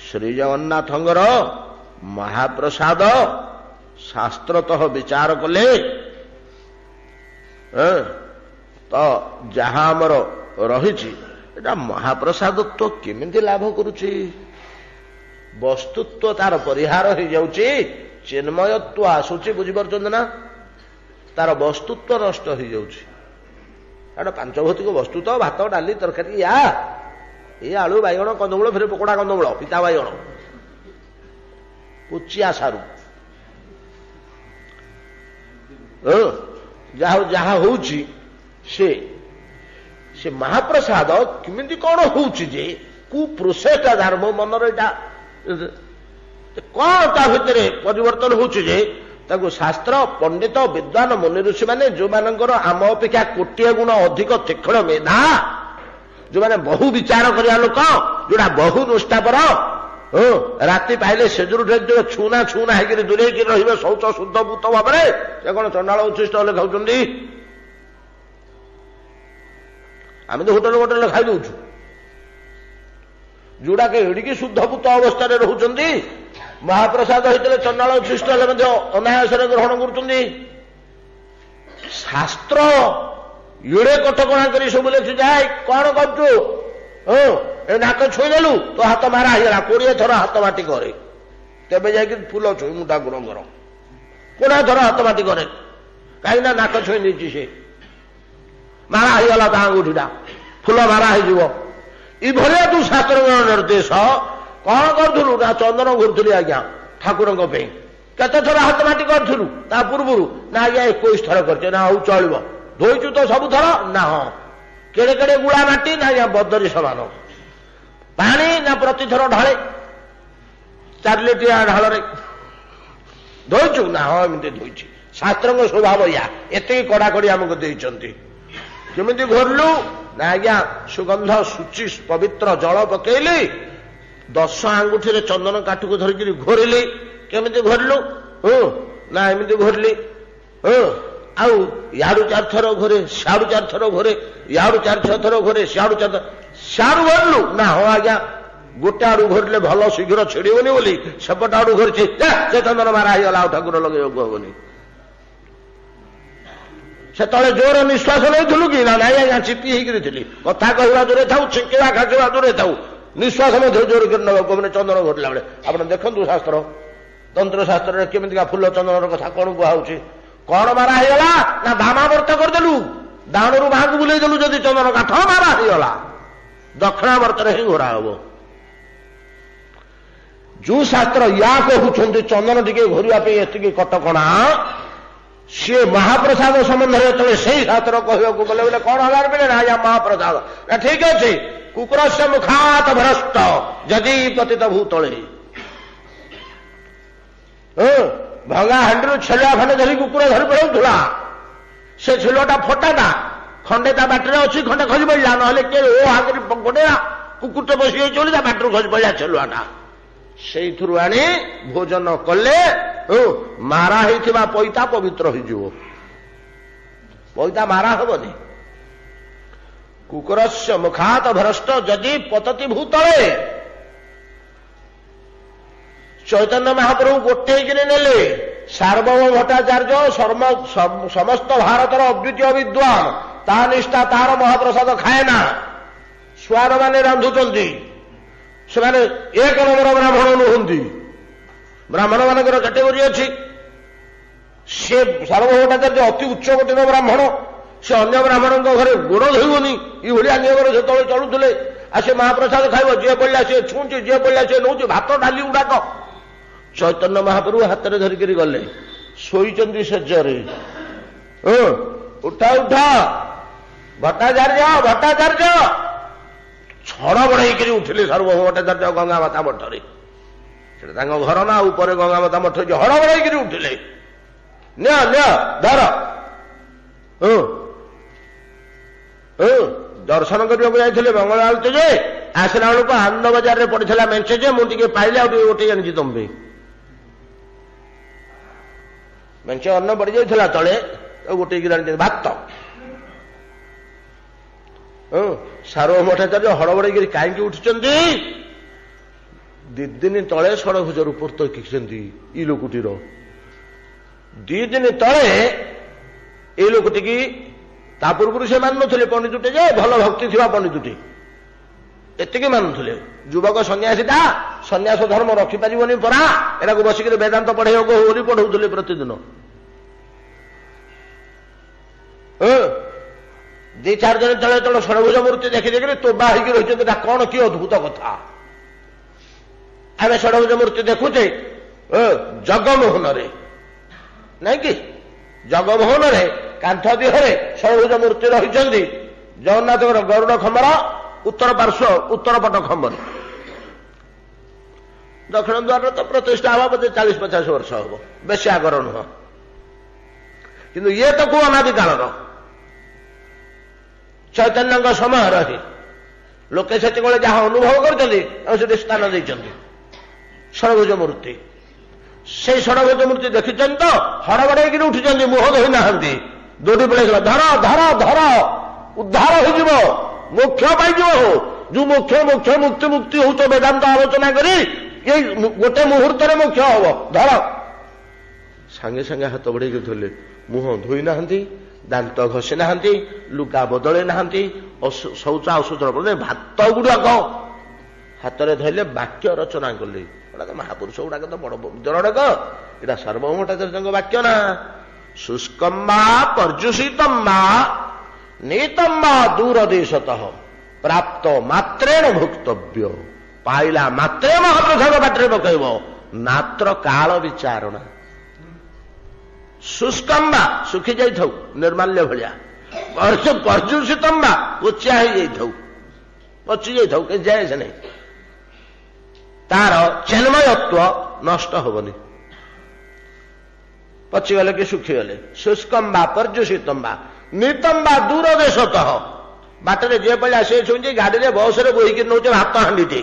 श्री जगन्नाथंगर महाप्रसाद शास्त्रतः विचार कले तो जहाँ आमर रही महाप्रसाद तो केमिति लाभ करुची वस्तुत्व तार परिहार हो जाउची चिन्मयत्व आसुची बुझीपार ना तार वस्तुत्व नष्ट हो जाउची ଏଟା ପାଞ୍ଚଭୌତିକ ବସ୍ତୁ ତ ଭାତ ଡାଲି ତରକାରୀ ଏଇ ଆଳୁ ବାଇଗଣ କନ୍ଦମୂଳ ଫେରେ ପକୋଡା କନ୍ଦମୂଳ ପିତା ବାଇଗଣ ପୁଚିଆ ସାରୁ ଯାହା ହଉଛି ସେ ମହାପ୍ରସାଦ କେମିତି କଣ ହଉଛି ଯେ କୁ ପ୍ରୋସେସଟା ଯାହାର ମୋ ମନର ଏଇଟା କଣ ତା ଭିତରେ ପରିବର୍ତ୍ତନ ହଉଛି ଯେ ତାକୁ ଶାସ୍ତ୍ର ପଣ୍ଡିତ ବିଦ୍ୱାନ ମୁନି ଋଷି ମାନେ ଯୋଉମାନଙ୍କର ଆମ ଅପେକ୍ଷା କୋଟିଏ ଗୁଣ ଅଧିକ ତୀକ୍ଷ୍ଣ ମେଧା, ଯୋଉମାନେ ବହୁ ବିଚାର କରିବା ଲୋକ, ଯୋଉଟା ବହୁ ନିଷ୍ଠାପର, ରାତି ପାଇଲେ ସେଜୁରୁ ଛୁନା ହେଇକିରି ଦୂରେଇକି ରହିବେ ଶୌଚ ଶୁଦ୍ଧ ଭୂତ ଭାବରେ, ସେ କଣ ଚଣ୍ଡାଳ ଉଚ୍ଛିଷ୍ଟ ହେଲେ ଖାଉଛନ୍ତି? ଆମେ ତ ହୋଟେଲ ଖାଇ ଦଉଛୁ, ଯୋଉଟାକ ଏଡ଼ିକି ଶୁଦ୍ଧ ଭୂତ ଅବସ୍ଥାରେ ରହୁଛନ୍ତି ମହାପ୍ରସାଦ ହେଇଥିଲେ ଚଣ୍ଡାଳ ଉଚ୍ଛିଷ୍ଟ ହେଲେ ମଧ୍ୟ ଅନାୟାସରେ ଗ୍ରହଣ କରୁଛନ୍ତି। ଶାସ୍ତ୍ର ଏଡ଼େ କଟକଣା କରି ସବୁ ଲେଖିଯାଏ। କଣ କରୁଛୁ? ଏ ନାକ ଛୁଇଁଦେଲୁ ତ ହାତ ମାରା ହେଇଗଲା, 20 ଥର ହାତ ମାଟି କରେ, ତେବେ ଯାଇକି ଫୁଲ ଛୁଇଁ ମୁଁ ଠାକୁରଙ୍କର 20 ଥର ହାତ ମାଟି କରେ, କାହିଁକି ନା ନାକ ଛୁଇଁ ଦେଇଛି, ସେ ମାରା ହେଇଗଲା, ତା ଆଙ୍ଗୁଠିଟା ଫୁଲ ମାରା ହେଇଯିବ। ଏଭଳିଆ ତୁ ଶାସ୍ତ୍ରର ନିର୍ଦ୍ଦେଶ କଣ କରୁଥିଲୁ? ନା ଚନ୍ଦନ ଘୁରୁଥିଲି ଆଜ୍ଞା ଠାକୁରଙ୍କ ପାଇଁ। କେତେ ଥର ହାତ ମାଟି କରିଥିଲୁ ତା ପୂର୍ବରୁ? ନା ଆଜ୍ଞା 21 ଥର କରିଛେ। ନା ହଉ ଚଳିବ। ଧୋଇଛୁ ତ ସବୁଥର? ନା ହଁ। କେଡ଼େ କେଡ଼େ ଗୁଳା ମାଟି? ନା ଆଜ୍ଞା ବଦରି ସମାନ। ପାଣି? ନା ପ୍ରତିଥର ଢାଳେ 4 ଲିଟିଆ ଢାଳରେ ଧୋଇଛୁ? ନା ହଁ ଏମିତି ଧୋଇଛି। ଶାସ୍ତ୍ରଙ୍କ ସ୍ୱଭାବ ୟା, ଏତିକି କଡ଼ାକଡ଼ି ଆମକୁ ଦେଇଛନ୍ତି। କେମିତି ଘୋରିଲୁ? ନା ଆଜ୍ଞା ସୁଗନ୍ଧ ଶୁଚି ପବିତ୍ର ଜଳ ପକେଇଲି, 10 ଆଙ୍ଗୁଠିରେ ଚନ୍ଦନ କାଠକୁ ଧରିକିରି ଘୋରିଲି। କେମିତି ଘୋରିଲୁ? ନା ଏମିତି ଘୋରିଲି। ଆଉ ୟାଡୁ 4 ଥର ଘୋରେ, ସିଆଡୁ 4 ଥର ଘୋରେ, ୟାଡୁ 4-6 ଥର ଘୋରେ, ସିଆଡୁ 4 ଥର। ସିଆଡୁ ଘୋରିଲୁ? ନା ହଁ ଆଜ୍ଞା ଗୋଟେ ଆଡୁ ଘୋରିଲେ ଭଲ ଶୀଘ୍ର ଛିଡ଼ିବନି ବୋଲି ସେପଟ ଆଡୁ ଘୋରିଛି, ସେ ଚନ୍ଦନ ମାରା ହେଇଗଲା, ଆଉ ଠାକୁର ଲଗେଇବାକୁ ହବନି। ସେତେବେଳେ ଜୋର ନିଶ୍ୱାସ ନେଉଥିଲୁ କି? ନା ନାଇଁ ଆଜ୍ଞା ଚିପି ହେଇକିରି ଥିଲି। କଥା କହିବା ଦୂରେ ଥାଉ, ଛିଙ୍କିବା ଖାସିବା ଦୂରେ ଥାଉ, ନିଶ୍ୱାସ ମଧ୍ୟ ଜୋର କରି ନେବାକୁ ମାନେ ଚନ୍ଦନ ଘୋରିଲା ବେଳେ। ଆପଣ ଦେଖନ୍ତୁ ଶାସ୍ତ୍ର, ତନ୍ତ୍ରଶାସ୍ତ୍ରରେ କେମିତିକା ଫୁଲ ଚନ୍ଦନର କଥା କଣ କୁହାହଉଛି। କଣ ମାରା ହେଇଗଲା? ନା ବାମାବର୍ତ୍ତ କରିଦେଲୁ, ଡାହାଣରୁ ବାହାକୁ ବୁଲେଇ ଦେଲୁ, ଯଦି ଚନ୍ଦନ କାଠ ମାରା ହେଇଗଲା ଦକ୍ଷିଣାବର୍ତ୍ତରେ ହିଁ ଘୋରା ହବ। ଯୋଉ ଶାସ୍ତ୍ର ୟା କହୁଛନ୍ତି ଚନ୍ଦନ ଟିକେ ଘୋରିବା ପାଇଁ ଏତିକି କଟକଣା, ସିଏ ମହାପ୍ରସାଦ ସମ୍ବନ୍ଧରେ ଯେତେବେଳେ ସେଇ ଶାସ୍ତ୍ର କହିବାକୁ ଗଲେ ବୋଲେ କଣ ହବାର ବେଳେ? ନା ଆଜ୍ଞା ମହାପ୍ରସାଦ। ନା ଠିକ ଅଛି। କୁକୁରସ୍ୟ ମୁଖାତ ଭ୍ରଷ୍ଟ ଯଦି ପତିତ ଭୂତଳେ। ଭଙ୍ଗା ହାଣ୍ଡିରୁ ଛେଲୁଆ ଖଣ୍ଡେ ଧରି କୁକୁର ଧରି ପଳଉଥିଲା, ସେ ଛେଲୁଆଟା ଫଟାଟା ଖଣ୍ଡେ ତା ବାଟରେ ଅଛି, ଖଣ୍ଡେ ଖସି ପଡ଼ିଲା, ନହେଲେ କିଏ ଆଗରେ ଗୋଟେଆ କୁକୁରଟେ ବସି ଯାଇଛି ବୋଲି ତା ବାଟରୁ ଖସି ପଡ଼ିଲା ଛେଲୁଆଟା। ସେଇଥିରୁ ଆଣି ଭୋଜନ କଲେ ମାରା ହେଇଥିବା ପଇତା ପବିତ୍ର ହେଇଯିବ। ପଇତା ମାରା ହବନି। କୁକୁରସ୍ୟ ମୁଖାତ ଭ୍ରଷ୍ଟ ଯଦି ପତତି ଭୂତଳେ। ଚୈତନ୍ୟ ମହାପ୍ରଭୁ ଗୋଟେଇକିରି ନେଲେ। ସାର୍ବଭୌମ ଭଟ୍ଟାଚାର୍ଯ୍ୟ ସମସ୍ତ ଭାରତର ଅଦ୍ୱିତୀୟ ବିଦ୍ୱାନ, ତା ନିଷ୍ଠା ତାହାର ମହାପ୍ରସାଦ ଖାଏ ନା। ସୁଆରମାନେ ରାନ୍ଧୁଛନ୍ତି, ସେମାନେ 1 ନମ୍ବର ବ୍ରାହ୍ମଣ ନୁହନ୍ତି। ବ୍ରାହ୍ମଣ ମାନଙ୍କର କାଟେଗୋରୀ ଅଛି। ସେ ସାର୍ବଭୌମ ଭଟ୍ଟାଚାର୍ଯ୍ୟ ଅତି ଉଚ୍ଚ କୋଟିର ବ୍ରାହ୍ମଣ, ସେ ଅନ୍ୟ ବ୍ରାହ୍ମଣଙ୍କ ଘରେ ଗୋଡ଼ ଧୋଇବନି, ଏଇଭଳିଆ ନିୟମରେ ସେତେବେଳେ ଚଳୁଥିଲେ। ଆଉ ସେ ମହାପ୍ରସାଦ ଖାଇବ, ଯିଏ ପଡ଼ିଲା ସିଏ ଛୁଁଛି, ଯିଏ ପଡ଼ିଲା ସିଏ ନଉଛି, ଭାତ ଡାଲି ଗୁଡାକ। ଚୈତନ୍ୟ ମହାପ୍ରଭୁ ହାତରେ ଧରିକିରି ଗଲେ, ଶୋଇଛନ୍ତି ଶଯ୍ୟାରେ। ଉଠା ଉଠା ଭଟ୍ଟାଚାର୍ଯ୍ୟ। ଛଡ଼ ବଢ଼େଇକିରି ଉଠିଲେ ସାର୍ବଭୌମ ଭଟ୍ଟାଚାର୍ଯ୍ୟ ଗଙ୍ଗା ମାତା ମଠରେ। ସେଟା ତାଙ୍କ ଘର ନା, ଉପରେ ଗଙ୍ଗା ମାତା ମଠ, ହଡ଼ ବଢ଼େଇକିରି ଉଠିଲେ। ନିଅ ଧର। ଦର୍ଶନ କରିବାକୁ ଯାଇଥିଲେ ମଙ୍ଗଳ ଆଳତୀ ଯେ, ଆସିଲା ବେଳକୁ ଆନନ୍ଦ ବଜାରରେ ପଡିଥିଲା ମେଞ୍ଚେ ଯେ, ମୁଁ ଟିକେ ପାଇଲି, ଆଉ ଟିକେ ଗୋଟେଇ ଆଣିଛି ତମ ପାଇଁ। ମେଞ୍ଚେ ଅନ୍ନ ପଡିଯାଇଥିଲା ତଳେ, ଗୋଟେଇକି ଆଣିଛନ୍ତି ଭାତ। ସାର୍ବଭୌମ ଭଟ୍ଟାଚାର୍ଯ୍ୟ ହଡ଼ବଡ଼େଇକିରି କାହିଁକି ଉଠିଛନ୍ତି? 2 ଦିନ ତଳେ ଷଡ଼ଭୁଜରୁ ପୂର୍ତ୍ତ କିଛନ୍ତି ଏଇ ଲୋକଟିର। 2 ଦିନ ତଳେ ଏଇ ଲୋକଟିକି, ତା ପୂର୍ବରୁ ସେ ମାନୁନଥିଲେ ପଣ୍ଡିତୁଟେ, ଯେ ଭଲ ଭକ୍ତି ଥିବା ପଣ୍ଡିତୁଟେ, ଏତିକି ମାନୁଥିଲେ। ଯୁବକ ସନ୍ନ୍ୟାସୀଟା, ସନ୍ନ୍ୟାସ ଧର୍ମ ରଖିପାରିବନି ପରା, ଏଟାକୁ ବସିକିରି ବେଦାନ୍ତ ପଢେଇବାକୁ ବୋଲି ପଢଉଥିଲେ ପ୍ରତିଦିନ। ଦି ଚାରି ଦିନ ତଳେ ତଳେ ଷଡ଼ଭୁଜ ମୂର୍ତ୍ତି ଦେଖିଦେଇକରି ତୋବା ହେଇକି ରହିଛନ୍ତି। କଣ କି ଅଦ୍ଭୁତ କଥା। ଆମେ ଷଡ଼ଭୁଜ ମୂର୍ତ୍ତି ଦେଖୁଛେ ଜଗମୋହନରେ, ନାଇଁ କି? ଜଗମୋହନରେ କାନ୍ଥ ଦିହରେ ଷଡ଼ଭୁଜ ମୂର୍ତ୍ତି ରହିଛନ୍ତି। ଜଗନ୍ନାଥଙ୍କର ଗରୁଡ଼ ଖମ୍ବର ଉତ୍ତର ପାର୍ଶ୍ୱ ଉତ୍ତର ପଟ ଖମ୍ବରେ। ଦକ୍ଷିଣ ଦ୍ୱାରରେ ତ ପ୍ରତିଷ୍ଠା ହବା ବୋଧେ 40-50 ବର୍ଷ ହବ, ବେଶୀ ଆଗର ନୁହଁ। କିନ୍ତୁ ଇଏ ତ କୋଉ ଅନାଦି କାଳର ଚୈତନ୍ୟଙ୍କ ସମୟର ହିଁ ଲୋକେ ସେତେବେଳେ ଯାହା ଅନୁଭବ କରିଛନ୍ତି ଆଉ ସେଠି ସ୍ଥାନ ଦେଇଛନ୍ତି ଷଡ଼ଭୁଜ ମୂର୍ତ୍ତି। ସେଇ ଷଡ଼ଭୁଜ ମୂର୍ତ୍ତି ଦେଖିଛନ୍ତି ତ ହଡ଼ବଡ଼େଇକିରି ଉଠିଛନ୍ତି, ମୁହଁ ଧୋଇ ନାହାନ୍ତି। ଦୌଡ଼ି ପଳେଇଗଲା, ଧର ଧର ଧର, ଉଦ୍ଧାର ହୋଇଯିବ, ମୋକ୍ଷ ପାଇଯିବ। ଯୋଉ ମୋକ୍ଷ ମୁକ୍ତି ମୁକ୍ତି ହଉଛ ବେଦାନ୍ତ ଆଲୋଚନା କରି, ଏଇ ଗୋଟେ ମୁହୂର୍ତ୍ତରେ ମୋକ୍ଷ ହବ, ଧର। ସାଙ୍ଗେ ସାଙ୍ଗେ ହାତ ବଢ଼େଇକି ଧରିଲେ, ମୁହଁ ଧୋଇ ନାହାନ୍ତି, ଦାନ୍ତ ଘଷି ନାହାନ୍ତି, ଲୁଗା ବଦଳେଇ ନାହାନ୍ତି, ଶୌଚ ଅଶୌଚ ଭାତ ଗୁଡାକ ହାତରେ ଧରିଲେ, ବାକ୍ୟ ରଚନା କଲେ। ଏଗୁଡାକ ମହାପୁରୁଷ ଗୁଡାକ ତ ବଡ ଜଣକ, ଏଇଟା ସାର୍ବଭୌମଠାକୁରଙ୍କ ବାକ୍ୟ ନା। ଶୁଷ୍କମ୍ବା ପର୍ଯୁଷିତମ୍ବା ନୀତମ୍ବା ଦୂର ଦେଶତଃ ପ୍ରାପ୍ତ ମାତ୍ରେଣ ଭୁକ୍ତବ୍ୟ। ପାଇଲା ମାତ୍ରେ ମହାପ୍ରସାଦ ପାଟିରେ ପକାଇବ, ନାତ୍ର କାଳ ବିଚାରଣା। ଶୁଷ୍କମ୍ବା ଶୁଖି ଯାଇଥାଉ ନିର୍ମାଲ୍ୟ ଭଳିଆ, ପର୍ଯୁଷିତମ୍ବା ପୋଚିଆ ହେଇଯାଇଥାଉ, ପଚି ଯାଇଥାଉ, କିଛି ଯାଏ ସେ ନାହିଁ। ତାର ଚିନ୍ମୟତ୍ଵ ନଷ୍ଟ ହବନି, ପଚିଗଲେ କି ଶୁଖିଗଲେ। ଶୁଷ୍କମ୍ବା ପର୍ଯୁଷିତମ୍ବା ନୀତମ୍ବା ଦୂର ଦେଶତଃ। ବାଟରେ ଯିଏ ପଡ଼ିଲା ସେ ଶୁଣିଛି, ଗାଡିରେ ବସରେ ବୋହିକି ନଉଛେ ଭାତ ହାଣ୍ଡିଟେ।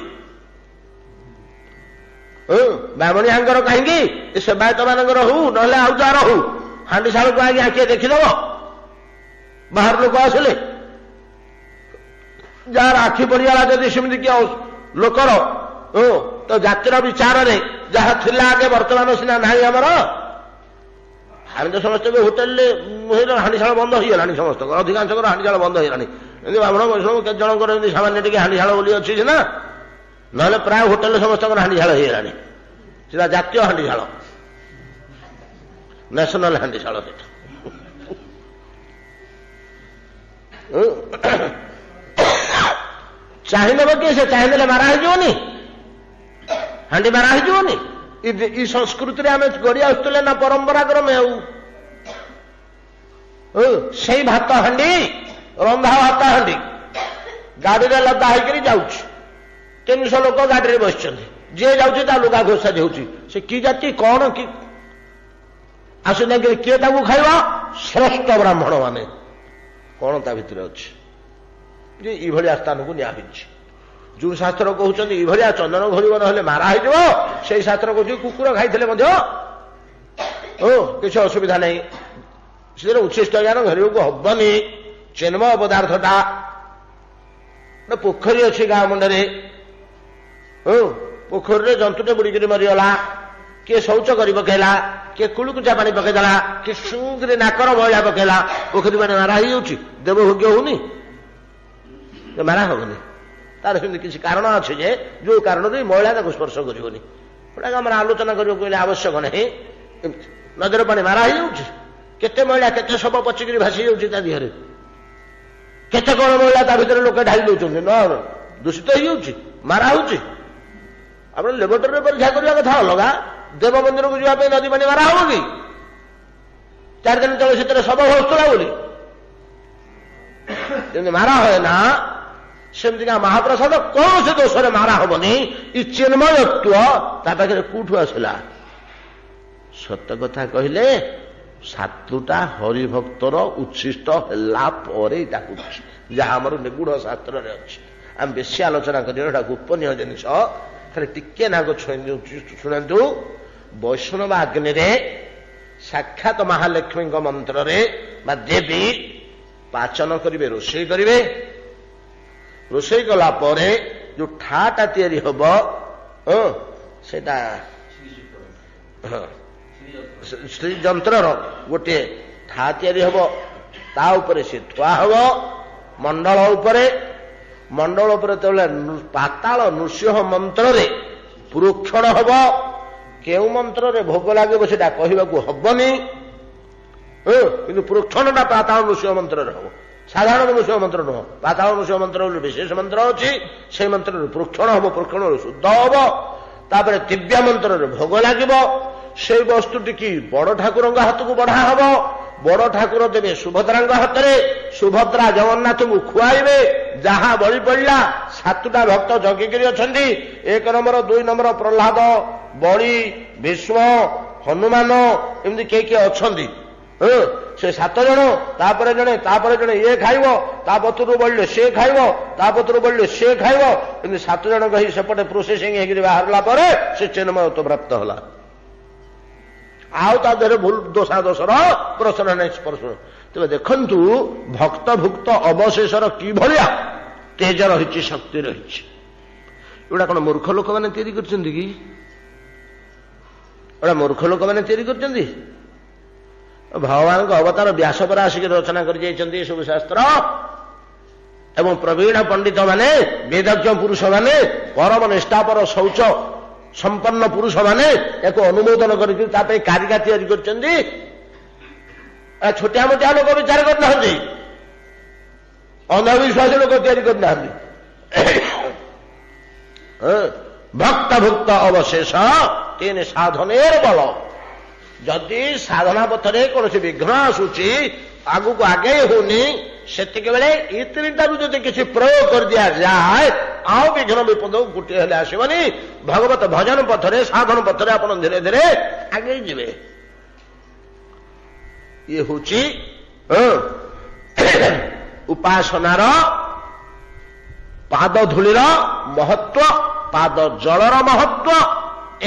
ବ୍ରାହ୍ମଣିଆଙ୍କର କାହିଁକି, ଏ ସେବାୟତ ମାନଙ୍କର ହଉ ନହେଲେ ଆଉ ଯାହାର ହଉ, ହାଣ୍ଡି ଶାଳକୁ ଆଗେ ଆଖିଏ ଦେଖିଦବ। ବାହାର ଲୋକ ଆସିଲେ ଯାହାର ଆଖି ପଡିଗଲା ଯଦି ସେମିତି କି ଲୋକର ତ ଜାତିର ବିଚାରରେ ଯାହା ଥିଲା ଆଗେ, ବର୍ତ୍ତମାନ ସିନା ନାହିଁ ଆମର। ଆମେ ତ ସମସ୍ତେ ହୋଟେଲରେ ହାଣ୍ଡିଶାଳ ବନ୍ଦ ହେଇଗଲାଣି, ସମସ୍ତଙ୍କର ଅଧିକାଂଶଙ୍କର ହାଣ୍ଡିଶାଳ ବନ୍ଦ ହେଇଗଲାଣି। ଏମିତି ବ୍ରାହ୍ମଣ ବୈଷ୍ଣବ କେତେ ଜଣଙ୍କର ଏମିତି ସାମାନ୍ୟ ଟିକେ ହାଣ୍ଡିଶାଳ ବୋଲି ଅଛି ସିନା, ନହେଲେ ପ୍ରାୟ ହୋଟେଲରେ ସମସ୍ତଙ୍କର ହାଣ୍ଡିଶାଳ ହେଇଗଲାଣି। ସେଟା ଜାତୀୟ ହାଣ୍ଡିଶାଳ, ନ୍ୟାସନାଲ ହାଣ୍ଡିଶାଳ ସେଟା। ଚାହିଁଦେବ କି ସେ ଚାହିଁଦେଲେ ମାରା ହେଇଯିବନି, ହାଣ୍ଡି ମାରା ହେଇଯିବନି। ଇ ସଂସ୍କୃତିରେ ଆମେ ଗড়ି ଆସୁଥିଲେ ନା ପରମ୍ପରା କ୍ରମେ। ଆଉ ସେଇ ଭାତ ହାଣ୍ଡି, ରନ୍ଧା ଭାତ ହାଣ୍ଡି ଗାଡିରେ ଲଦା ହେଇକରି ଯାଉଛି। 300 ଲୋକ ଗାଡିରେ ବସିଛନ୍ତି, ଯିଏ ଯାଉଛି ତା ଲୁଗା ଘୋଷା ଯାଉଛି। ସେ କି ଜାତି କଣ କି ଆସୁନାକିରି କିଏ ତାକୁ ଖାଇବ? ଶ୍ରେଷ୍ଠ ବ୍ରାହ୍ମଣ ମାନେ। କଣ ତା ଭିତରେ ଅଛି ଯେ ଏଇଭଳିଆ ସ୍ଥାନକୁ ନିଆ ହେଇଛି? ଯୋଉ ଶାସ୍ତ୍ର କହୁଛନ୍ତି ଏଇଭଳିଆ ଚନ୍ଦନ ଘୋରିବ ନହେଲେ ମାରା ହେଇଯିବ, ସେଇ ଶାସ୍ତ୍ର କହୁଛି କୁକୁର ଖାଇଥିଲେ ମଧ୍ୟ କିଛି ଅସୁବିଧା ନାହିଁ, ସେଥିରେ ଉଚ୍ଛିଷ୍ଟ ଜ୍ଞାନ ଘେରିବାକୁ ହବନି। ଚିନ୍ମୟ ପଦାର୍ଥଟା। ପୋଖରୀ ଅଛି ଗାଁ ମୁଣ୍ଡରେ, ପୋଖରୀରେ ଜନ୍ତୁଟେ ବୁଡିକିରି ମରିଗଲା, କିଏ ଶୌଚ କରି ପକେଇଲା, କିଏ କୁଳୁକୁଚା ପାଣି ପକେଇଦେଲା, କିଏ ସୁନ୍ଦରୀ ନାକର ମଇଳା ପକେଇଲା, ପୋଖରୀ ପାଣି ମାରା ହେଇଯାଉଛି। ଦେବଭୋଗ୍ୟ ହଉନି, ମାରା ହବନି। ତାର ସେମିତି କିଛି କାରଣ ଅଛି ଯେ ଯୋଉ କାରଣରୁ ମହିଳା ତାକୁ ସ୍ପର୍ଶ କରିବନି। ଗୋଟାକ ଆମର ଆଲୋଚନା କରିବାକୁ ହେଲେ ଆବଶ୍ୟକ ନାହିଁ। ନଦୀର ପାଣି ମାରା ହେଇଯାଉଛି, କେତେ ମହିଳା କେତେ ଶବ ପଚିକିରି ଭାସି ଯାଉଛି ତା ଦେହରେ, କେତେ କଣ ମହିଳା ତା ଭିତରେ ଲୋକେ ଢାଳି ଦଉଛନ୍ତି, ଦୂଷିତ ହେଇଯାଉଛି, ମାରା ହଉଛି। ଆପଣ ଲେବୋରେଟୋରୀରେ ପରୀକ୍ଷା କରିବା କଥା ଅଲଗା, ଦେବ ମନ୍ଦିରକୁ ଯିବା ପାଇଁ ନଦୀ ପାଣି ମାରା ହବ କି? 4 ଦିନ ତଳେ ସେଥିରେ ଶବ ଭାସୁଥିଲା ବୋଲି ଯେମିତି ମାରା ହୁଏ ନା, ସେମିତିକା ମହାପ୍ରସାଦ କୌଣସି ଦୋଷରେ ମାରା ହବନି। ଇ ଚିନ୍ମୟତ୍ଵ ତା ପାଖରେ କୋଉଠୁ ଆସିଲା? ସତ କଥା କହିଲେ 7ଟା ହରିଭକ୍ତର ଉଚ୍ଛିଷ୍ଟ ହେଲା ପରେ ତାକୁ, ଯାହା ଆମର ନିଗୁଢ ଶାସ୍ତ୍ରରେ ଅଛି। ଆମେ ବେଶୀ ଆଲୋଚନା କରିବା, ଏଟା ଗୋପନୀୟ ଜିନିଷ। ଖାଲି ଟିକେ ନାଗ ଶୁଣନ୍ତୁ। ବୈଷ୍ଣବ ଆଗ୍ନିରେ ସାକ୍ଷାତ ମହାଲକ୍ଷ୍ମୀଙ୍କ ମନ୍ତ୍ରରେ ବା ଦେବୀ ପାଚନ କରିବେ, ରୋଷେଇ କରିବେ। ରୋଷେଇ କଲା ପରେ ଯୋଉ ଠାଟା ତିଆରି ହବ, ସେଟା ଶ୍ରୀଯନ୍ତ୍ରର ଗୋଟିଏ ଠା ତିଆରି ହବ, ତା ଉପରେ ସେ ଥୁଆ ହବ ମଣ୍ଡଳ ଉପରେ। ମଣ୍ଡଳ ଉପରେ ଯେତେବେଳେ ପାତାଳ ନୃସିଂହ ମନ୍ତ୍ରରେ ପୁରୋକ୍ଷଣ ହବ, କେଉଁ ମନ୍ତ୍ରରେ ଭୋଗ ଲାଗିବ ସେଟା କହିବାକୁ ହବନି, କିନ୍ତୁ ପୁରୋକ୍ଷଣଟା ପାତାଳ ନୃସିଂହ ମନ୍ତ୍ରରେ ହବ। ସାଧାରଣ ନୃସିଂହ ମନ୍ତ୍ର ନୁହଁ, ପାତାଳ ନୃସିଂହ ମନ୍ତ୍ର ବୋଲି ବିଶେଷ ମନ୍ତ୍ର ଅଛି। ସେଇ ମନ୍ତ୍ରରେ ପ୍ରୋକ୍ଷଣ ହବ, ପ୍ରୋକ୍ଷଣରୁ ଶୁଦ୍ଧ ହବ। ତାପରେ ଦିବ୍ୟ ମନ୍ତ୍ରରେ ଭୋଗ ଲାଗିବ। ସେଇ ବସ୍ତୁଟିକି ବଡ଼ ଠାକୁରଙ୍କ ହାତକୁ ବଢ଼ା ହବ। ବଡ଼ ଠାକୁର ଦେବେ ସୁଭଦ୍ରାଙ୍କ ହାତରେ, ସୁଭଦ୍ରା ଜଗନ୍ନାଥଙ୍କୁ ଖୁଆଇବେ। ଯାହା ବଳି ପଡ଼ିଲା, 7ଟା ଭକ୍ତ ଜଗିକିରି ଅଛନ୍ତି। 1 ନମ୍ବର, 2 ନମ୍ବର ପ୍ରହ୍ଲାଦ, ବଳି, ଭୀଷ୍ମ, ହନୁମାନ, ଏମିତି କିଏ ଅଛନ୍ତି। ସେ 7 ଜଣ, ତାପରେ ଜଣେ ଇଏ ଖାଇବ, ତା ପତ୍ରରୁ ବଳିଲେ ସେ ଖାଇବ, ତା ପତ୍ରରୁ ବଳିଲେ ସେ ଖାଇବ। ଏମିତି 7 ଜଣ କହି ସେପଟେ ପ୍ରୋସେସିଂ ହେଇକିରି ବାହାରିଲା ପରେ ସେ ଚିନ୍ମୟତ୍ୱ ପ୍ରାପ୍ତ ହେଲା। ଆଉ ତା ଦେହରେ ଭୁଲ ଦୋଷର ପ୍ରଶ୍ନ ନାହିଁ, ସ୍ପର୍ଶ। ତେବେ ଦେଖନ୍ତୁ ଭକ୍ତ ଭୁକ୍ତ ଅବଶେଷର କିଭଳିଆ ତେଜ ରହିଛି, ଶକ୍ତି ରହିଛି। ଏଗୁଡ଼ା କଣ ମୂର୍ଖ ଲୋକମାନେ ତିଆରି କରିଛନ୍ତି କି? ଏଗୁଡ଼ା ମୂର୍ଖ ଲୋକମାନେ ତିଆରି କରିଛନ୍ତି? ଭଗବାନଙ୍କ ଅବତାର ବ୍ୟାସ ପରା ଆସିକି ରଚନା କରି ଯାଇଛନ୍ତି ଏସବୁ ଶାସ୍ତ୍ର। ଏବଂ ପ୍ରବୀଣ ପଣ୍ଡିତ ମାନେ, ବେଦଜ୍ଞ ପୁରୁଷ ମାନେ, ପରମ ନିଷ୍ଠାପର ଶୌଚ ସମ୍ପନ୍ନ ପୁରୁଷ ମାନେ ଏହାକୁ ଅନୁମୋଦନ କରିକି ତା ପାଇଁ କାରିକା ତିଆରି କରିଛନ୍ତି। ଛୋଟିଆ ମୋଟିଆ ଲୋକ ବିଚାର କରିନାହାନ୍ତି, ଅନ୍ଧବିଶ୍ୱାସୀ ଲୋକ ତିଆରି କରିନାହାନ୍ତି। ଭକ୍ତ ଭୁକ୍ତ ଅବଶେଷ 3 ସାଧନେର ବଳ। ଯଦି ସାଧନା ପଥରେ କୌଣସି ବିଘ୍ନ ଆସୁଛି, ଆଗକୁ ଆଗେଇ ହଉନି, ସେତିକି ବେଳେ ଏ 3ଟାରୁ ଯଦି କିଛି ପ୍ରୟୋଗ କରିଦିଆଯାଏ, ଆଉ ବିଘ୍ନ ବିପଦ ଗୋଟିଏ ହେଲେ ଆସିବନି। ଭଗବତ ଭଜନ ପଥରେ, ସାଧନ ପଥରେ ଆପଣ ଧୀରେ ଧୀରେ ଆଗେଇ ଯିବେ। ଇଏ ହଉଛି ଉପାସନାର ପାଦ ଧୂଳିର ମହତ୍ଵ, ପାଦ ଜଳର ମହତ୍ଵ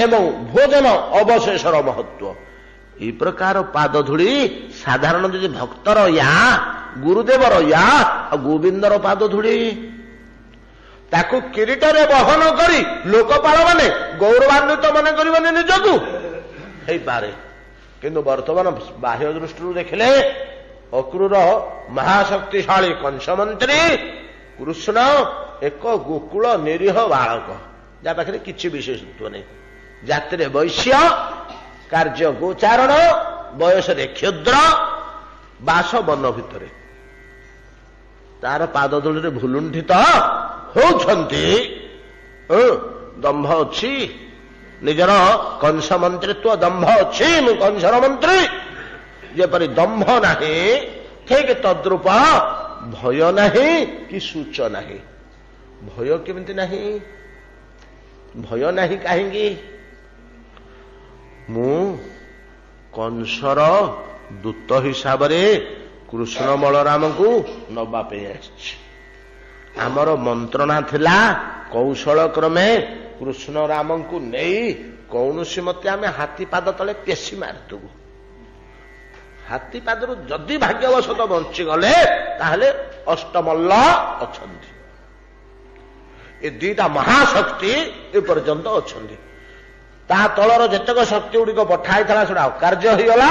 ଏବଂ ଭୋଜନ ଅବଶେଷର ମହତ୍ଵ। এই ପ୍ରକାର ପାଦ ଧୂଳି ସାଧାରଣ ଯଦି ଭକ୍ତର ୟା, ଗୁରୁଦେବର ୟା, ଆଉ ଗୋବିନ୍ଦର ପାଦ ଧୂଳି, ତାକୁ କିରୀଟରେ ବହନ କରି ଲୋକପାଳ ମାନେ ଗୌରବାନ୍ୱିତ ମନେ କରିବନି ନିଜକୁ, ହେଇପାରେ। କିନ୍ତୁ ବର୍ତ୍ତମାନ ବାହ୍ୟ ଦୃଷ୍ଟିରୁ ଦେଖିଲେ ଅକ୍ରୂର ମହାଶକ୍ତିଶାଳୀ କଂସମନ୍ତ୍ରୀ କୃଷ୍ଣ ଏକ ଗୋକୁଳ ନିରୀହ ବାଳକ, ଯାହା ପାଖରେ କିଛି ବିଶେଷତ୍ୱ ନାହିଁ। ଜାତିରେ ବୈଶ୍ୟ, କାର୍ଯ୍ୟ ଗୋଚାରଣ, ବୟସରେ କ୍ଷୁଦ୍ର, ବାସ ବନ ଭିତରେ। ତାର ପାଦ ଧୂଳିରେ ଭୁଲୁଣ୍ଠିତ ହଉଛନ୍ତି। ଦମ୍ଭ ଅଛି, ନିଜର କଂସ ମନ୍ତ୍ରିତ୍ୱ ଦମ୍ଭ ଅଛି। ମୁଁ କଂସର ମନ୍ତ୍ରୀ, ଯେପରି ଦମ୍ଭ ନାହିଁ, ଠିକ ତଦ୍ରୂପ ଭୟ ନାହିଁ କି ସୂଚ ନାହିଁ। ଭୟ କେମିତି ନାହିଁ? ଭୟ ନାହିଁ କାହିଁକି? ମୁଁ କଂସର ଦୂତ ହିସାବରେ କୃଷ୍ଣ ବଳରାମଙ୍କୁ ନବା ପାଇଁ ଆସିଛି। ଆମର ମନ୍ତ୍ରଣା ଥିଲା କୌଶଳ କ୍ରମେ କୃଷ୍ଣ ରାମଙ୍କୁ ନେଇ କୌଣସି ମତେ ଆମେ ହାତୀ ପାଦ ତଳେ ପେଶି ମାରିଦେବୁ। ହାତୀ ପାଦରୁ ଯଦି ଭାଗ୍ୟବଶତ ବଞ୍ଚିଗଲେ ତାହେଲେ ଅଷ୍ଟମଲ୍ଲ ଅଛନ୍ତି। ଏ 2ଟା ମହାଶକ୍ତି ଏପର୍ଯ୍ୟନ୍ତ ଅଛନ୍ତି। ତା ତଳର ଯେତେକ ଶକ୍ତି ଗୁଡ଼ିକ ପଠା ହେଇଥିଲା ସେଟା ଅକାର୍ଯ୍ୟ ହେଇଗଲା,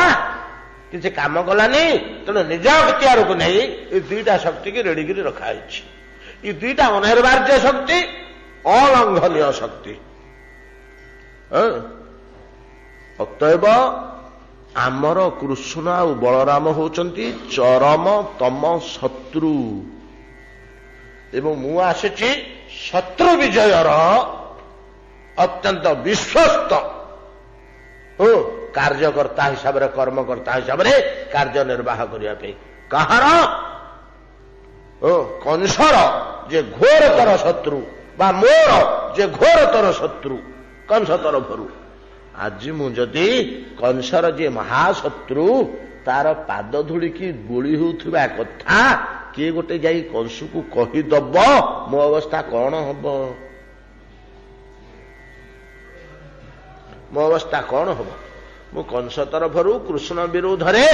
କିଛି କାମ କଲାନି। ତେଣୁ ନିଜ ଅକ୍ତିଆରକୁ ନେଇ ଏ 2ଟା ଶକ୍ତିକି ରେଡିକିରି ରଖାଯାଇଛି। ଏ 2ଟା ଅନିର୍ବାର୍ଯ୍ୟ ଶକ୍ତି, ଅଲଙ୍ଘନୀୟ ଶକ୍ତି। ଅତଏବ ଆମର କୃଷ୍ଣ ଆଉ ବଳରାମ ହଉଛନ୍ତି ଚରମ ତମ ଶତ୍ରୁ, ଏବଂ ମୁଁ ଆସିଛି ଶତ୍ରୁ ବିଜୟର ଅତ୍ୟନ୍ତ ବିଶ୍ୱସ୍ତ କାର୍ଯ୍ୟକର୍ତ୍ତା ହିସାବରେ, କର୍ମକର୍ତ୍ତା ହିସାବରେ କାର୍ଯ୍ୟ ନିର୍ବାହ କରିବା ପାଇଁ। କାହାର? କଂସର ଯେ ଘୋରତର ଶତ୍ରୁ, ବା ମୋର ଯେ ଘୋରତର ଶତ୍ରୁ କଂସ ତରଫରୁ। ଆଜି ମୁଁ ଯଦି କଂସର ଯେ ମହାଶତ୍ରୁ, ତାର ପାଦ ଧୂଳିକି ବୋଳି ହେଉଥିବା କଥା କିଏ ଗୋଟେ ଯାଇ କଂସକୁ କହିଦବ, ମୋ ଅବସ୍ଥା କଣ ହବ? ମୋ ଅବସ୍ଥା କଣ ହବ? ମୁଁ କଂସ ତରଫରୁ କୃଷ୍ଣ ବିରୋଧରେ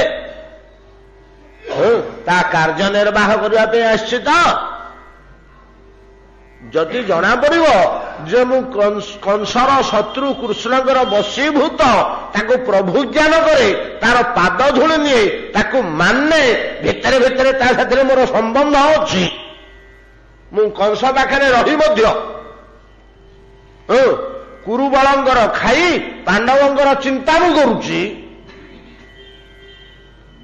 ତା କାର୍ଯ୍ୟ ନିର୍ବାହ କରିବା ପାଇଁ ଆସିଛି। ତ ଯଦି ଜଣାପଡ଼ିବ ଯେ ମୁଁ କଂସର ଶତ୍ରୁ କୃଷ୍ଣଙ୍କର ବଶୀଭୂତ, ତାକୁ ପ୍ରଭୁ ଜ୍ଞାନ କରେ, ତାର ପାଦ ଧୂଳି ନିଏ, ତାକୁ ମାନେ, ଭିତରେ ଭିତରେ ତା ସାଥିରେ ମୋର ସମ୍ବନ୍ଧ ଅଛି, ମୁଁ କଂସ ପାଖରେ ରହି ମଧ୍ୟ କୁରୁବଳଙ୍କର ଖାଇ ପାଣ୍ଡବଙ୍କର ଚିନ୍ତା ମୁଁ କରୁଛି,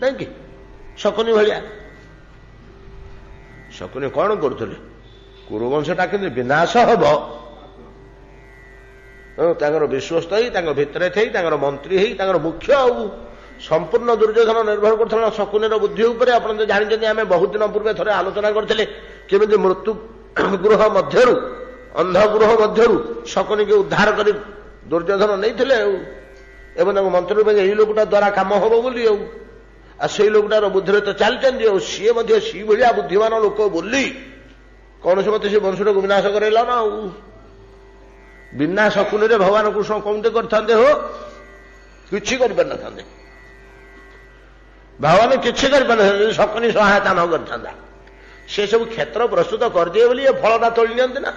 ନାଇଁ କି? ଶକୁନି ଭଳିଆ ଶକୁନି କଣ କରୁଥିଲେ? କୁରୁବଂଶଟା କିନ୍ତୁ ବିନାଶ ହବ ତାଙ୍କର ବିଶ୍ୱସ୍ତ ହେଇ ତାଙ୍କ ଭିତରେ ଥାଇ ତାଙ୍କର ମନ୍ତ୍ରୀ ହେଇ ତାଙ୍କର ମୁଖ୍ୟ ଆଉ ସମ୍ପୂର୍ଣ୍ଣ ଦୁର୍ଯ୍ୟୋଧନ ନିର୍ଭର କରୁଥିଲା ଶକୁନିର ବୁଦ୍ଧି ଉପରେ। ଆପଣ ତ ଜାଣିଛନ୍ତି, ଆମେ ବହୁତ ଦିନ ପୂର୍ବେ ଥରେ ଆଲୋଚନା କରିଥିଲେ କେମିତି ମୃତ୍ୟୁ ଗୃହ ମଧ୍ୟରୁ ଅନ୍ଧ ଗୃହ ମଧ୍ୟରୁ ଶକୁନିକୁ ଉଦ୍ଧାର କରି ଦୁର୍ଯ୍ୟୋଧନ ନେଇଥିଲେ ଆଉ ଏବଂ ତାଙ୍କ ମନ୍ତ୍ରୀ ଏଇ ଲୋକଟା ଦ୍ୱାରା କାମ ହବ ବୋଲି ଆଉ ସେଇ ଲୋକଟାର ବୁଦ୍ଧିରେ ତ ଚାଲିଛନ୍ତି ଆଉ ସିଏ ମଧ୍ୟ ସେଇ ଭଳିଆ ବୁଦ୍ଧିମାନ ଲୋକ ବୋଲି କୌଣସି ମତେ ସେ ବଂଶଟାକୁ ବିନାଶ କରାଇଲା ନା ଆଉ। ବିନା ଶକୁନିରେ ଭଗବାନ କୃଷ୍ଣ କେମିତି କରିଥାନ୍ତେ? ହୋ କିଛି କରିପାରିନଥାନ୍ତେ, ଭଗବାନ କିଛି କରିପାରିନଥାନ୍ତେ ଯଦି ଶକୁନି ସହାୟତା ନ କରିଥାନ୍ତା। ସେ ସବୁ କ୍ଷେତ୍ର ପ୍ରସ୍ତୁତ କରିଦିଏ ବୋଲି ଏ ଫଳଟା ତୋଳି ନିଅନ୍ତି ନା,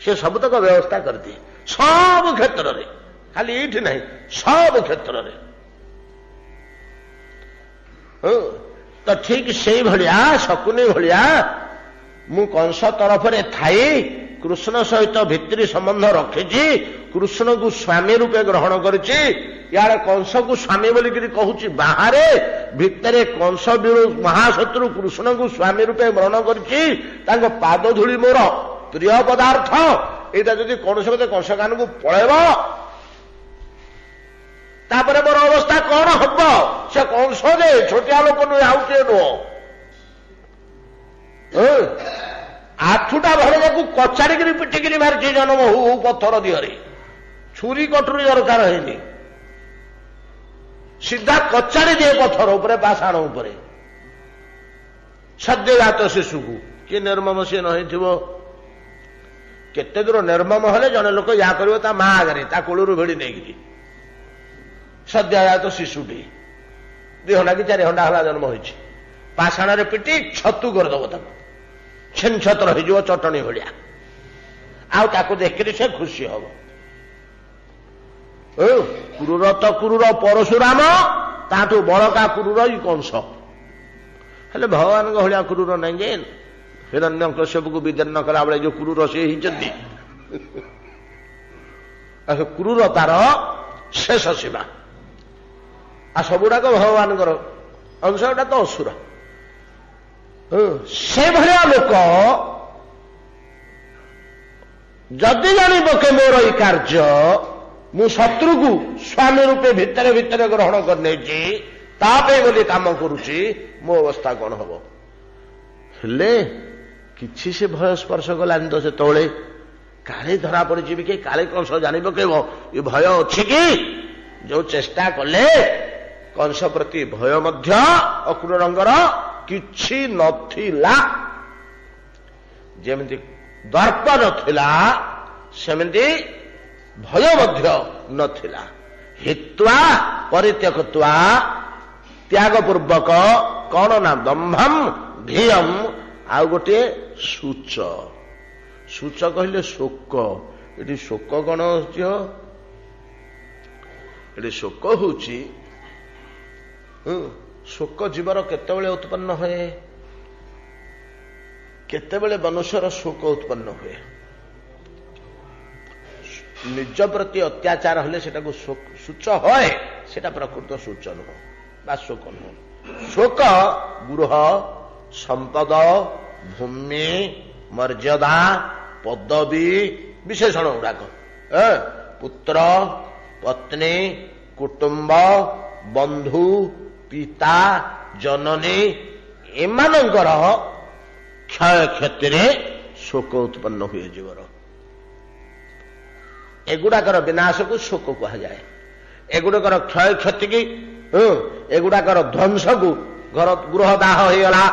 ସେ ସବୁତକ ବ୍ୟବସ୍ଥା କରିଦିଏ ସବୁ କ୍ଷେତ୍ରରେ, ଖାଲି ଏଇଠି ନାହିଁ ସବୁ କ୍ଷେତ୍ରରେ। ତ ଠିକ ସେଇଭଳିଆ ଶକୁନି ଭଳିଆ ମୁଁ କଂସ ତରଫରେ ଥାଇ କୃଷ୍ଣ ସହିତ ଭିତ୍ତି ସମ୍ବନ୍ଧ ରଖିଛି, କୃଷ୍ଣକୁ ସ୍ୱାମୀ ରୂପେ ଗ୍ରହଣ କରିଛି। ଇଆଡେ କଂସକୁ ସ୍ୱାମୀ ବୋଲିକିରି କହୁଛି ବାହାରେ, ଭିତରେ କଂସ ମହାଶତ୍ରୁ କୃଷ୍ଣକୁ ସ୍ୱାମୀ ରୂପେ ଗ୍ରହଣ କରିଛି। ତାଙ୍କ ପାଦ ଧୂଳି ମୋର ପ୍ରିୟ ପଦାର୍ଥ। ଏଇଟା ଯଦି କୌଣସି ମତେ କଂସ କାନକୁ ପଳେଇବ ତାପରେ ମୋର ଅବସ୍ଥା କଣ ହବ? ସେ କଂସ ଯେ ଛୋଟିଆ ଲୋକ ନୁହେଁ, ଆଉ କିଏ ନୁହଁ। ଆଠୁଟା ଭରକୁ କଚାଡ଼ିକିରି ପିଟିକିରି ମାରିଛି ଜନ୍ମ ହଉ ପଥର ଦିହରେ, ଛୁରୀ କଟୁରୀ ଦରକାର ହେଇନି, ସିଧା କଚାଡ଼ି ଦିଏ ପଥର ଉପରେ ପାଷାଣ ଉପରେ ସଦ୍ୟଜାତ ଶିଶୁକୁ। କିଏ ନିର୍ମମ ସିଏ ନ ହେଇଥିବ? କେତେ ଦୂର ନିର୍ମମ ହେଲେ ଜଣେ ଲୋକ ୟା କରିବ ତା ମା ଆଗରେ, ତା କୋଳରୁ ଭିଡ଼ି ନେଇକିରି। ସଦ୍ୟଜାତ ଶିଶୁଟି 2 ଘଣ୍ଟା କି 4 ଘଣ୍ଟା ହେଲା ଜନ୍ମ ହୋଇଛି, ପାଷାଣରେ ପିଟି ଛତୁ କରିଦବ, ତାକୁ ଛେନ ଛତ୍ର ହେଇଯିବ ଚଟଣି ଭଳିଆ। ଆଉ ତାକୁ ଦେଖିରି ସେ ଖୁସି ହବ। କ୍ରୂର ତ କ୍ରୂର ପରଶୁରାମ, ତାଠୁ ବଳକା କ୍ରୂର ଇ କଂସ। ହେଲେ ଭଗବାନଙ୍କ ଭଳିଆ କ୍ରୂର ନାହିଁ ଯେ ହିରଣ୍ୟକଶ୍ୟପକୁ ବିଦୀର୍ଣ୍ଣ କଲାବେଳେ ଯୋଉ କ୍ରୂର ସେ ହେଇଛନ୍ତି, କ୍ରୂର ତାର ଶେଷ ସୀମା। ଆଉ ସବୁଗୁଡାକ ଭଗବାନଙ୍କର ଅଂଶ, ଏଟା ତ ଅସୁର। ସେଭଳିଆ ଲୋକ ଯଦି ଜାଣିବ କି ମୋର ଏଇ କାର୍ଯ୍ୟ ମୁଁ ଶତ୍ରୁକୁ ସ୍ୱାମୀ ରୂପେ ଭିତରେ ଭିତରେ ଗ୍ରହଣ କରିନେଇଛି, ତା ପାଇଁ ବୋଲି କାମ କରୁଛି, ମୋ ଅବସ୍ଥା କଣ ହବ? ହେଲେ କିଛି ସେ ଭୟ ସ୍ପର୍ଶ କଲାନି ତ ସେତେବେଳେ। କାଳେ ଧରା ପଡିଯିବି କି, କାଳେ କଂସ ଜାଣିବ କେବ ଏ ଭୟ ଅଛି କି? ଯୋଉ ଚେଷ୍ଟା କଲେ କଂସ ପ୍ରତି ଭୟ ମଧ୍ୟ ଅକ୍ରୂରଙ୍କର କିଛି ନଥିଲା। ଯେମିତି ଦର୍ପ ନଥିଲା ସେମିତି ଭୟ ମଧ୍ୟ ନଥିଲା। ହିତ୍ୱା ପରିତ୍ୟକ୍ତ୍ୱା, ତ୍ୟାଗ ପୂର୍ବକ କଣ ନା ଦମ୍ଭମ୍ ଧିୟମ୍, ଆଉ ଗୋଟିଏ ଶୁଚ। ଶୁଚ କହିଲେ ଶୋକ। ଏଠି ଶୋକ କଣ ହଉଛି? ଏଠି ଶୋକ ହଉଛି, ଶୋକ ଜୀବର କେତେବେଳେ ଉତ୍ପନ୍ନ ହୁଏ? କେତେବେଳେ ମନୁଷ୍ୟର ଶୋକ ଉତ୍ପନ୍ନ ହୁଏ? ନିଜ ପ୍ରତି ଅତ୍ୟାଚାର ହେଲେ ସେଟାକୁ ଶୁଚ ହୁଏ, ସେଟା ପ୍ରକୃତ ଶୁଚ ନୁହଁ ବା ଶୋକ ନୁହଁ। ଶୋକ ଗୃହ, ସମ୍ପଦ, ଭୂମି, ମର୍ଯ୍ୟାଦା, ପଦବୀ ବିଶେଷଣ ଗୁଡାକ, ପୁତ୍ର, ପତ୍ନୀ, କୁଟୁମ୍ବ, ବନ୍ଧୁ, ପିତା, ଜନନୀ, ଏମାନଙ୍କର କ୍ଷୟକ୍ଷତିରେ ଶୋକ ଉତ୍ପନ୍ନ ହୁଏ ଜୀବର। ଏଗୁଡାକର ବିନାଶକୁ ଶୋକ କୁହାଯାଏ। ଏଗୁଡାକର କ୍ଷୟକ୍ଷତିକି, ଏଗୁଡାକର ଧ୍ୱଂସକୁ, ଘର ଗୃହ ଦାହ ହେଇଗଲା,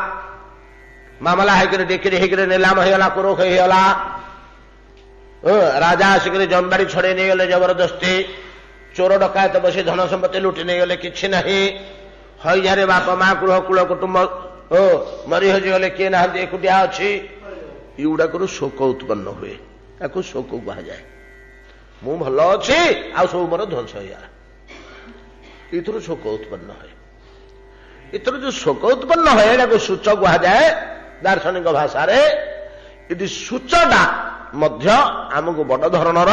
ମାମଲା ହେଇକରି ଡିକିରି ହେଇକରି ନିଲାମ ହେଇଗଲା, କୋରଖ ହେଇଗଲା, ରାଜା ଆସିକରି ଜମିବାଡି ଛଡେଇ ନେଇଗଲେ ଜବରଦସ୍ତି, ଚୋର ଡକାୟତ ବସି ଧନ ସମ୍ପତ୍ତି ଲୁଟି ନେଇଗଲେ, କିଛି ନାହିଁ, ହଇଜାରେ ବାପ ମା ଗୃହ କୂଳ କୁଟୁମ୍ବ ମରି ହଜିଗଲେ, କିଏ ନାହାନ୍ତି, ଏକୁଟିଆ ଅଛି, ଏଗୁଡାକରୁ ଶୋକ ଉତ୍ପନ୍ନ ହୁଏ। ତାକୁ ଶୋକ କୁହାଯାଏ। ମୁଁ ଭଲ ଅଛି ଆଉ ସବୁ ମୋର ଧ୍ୱଂସ ହେଇଗଲା, ଏଥିରୁ ଶୋକ ଉତ୍ପନ୍ନ ହୁଏ। ଏଥିରୁ ଯୋଉ ଶୋକ ଉତ୍ପନ୍ନ ହୁଏ ତାକୁ ସୂଚ କୁହାଯାଏ ଦାର୍ଶନିକ ଭାଷାରେ। ଏଠି ସୂଚଟା ମଧ୍ୟ ଆମକୁ ବଡ ଧରଣର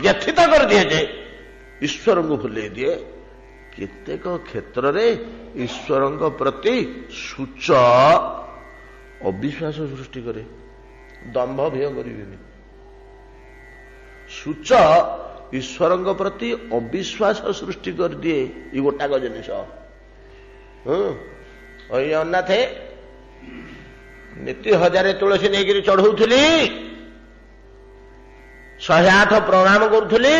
ବ୍ୟଥିତ କରିଦିଏ ଯେ ଈଶ୍ୱରଙ୍କୁ ଭୁଲେଇ ଦିଏ କେତେକ କ୍ଷେତ୍ରରେ ଈଶ୍ୱରଙ୍କ ପ୍ରତି ସୂଚ ଅବିଶ୍ୱାସ ସୃଷ୍ଟି କରେ। ଦମ୍ଭ ଭୟ କରିବେନି। ସୂଚ ଈଶ୍ୱରଙ୍କ ପ୍ରତି ଅବିଶ୍ୱାସ ସୃଷ୍ଟି କରିଦିଏ। ଏ ଗୋଟାକ ଜିନିଷ। ଅନାଥ ନୀତି 1000 ତୁଳସୀ ନେଇକରି ଚଢଉଥିଲି, 108 ପ୍ରଣାମ କରୁଥିଲି,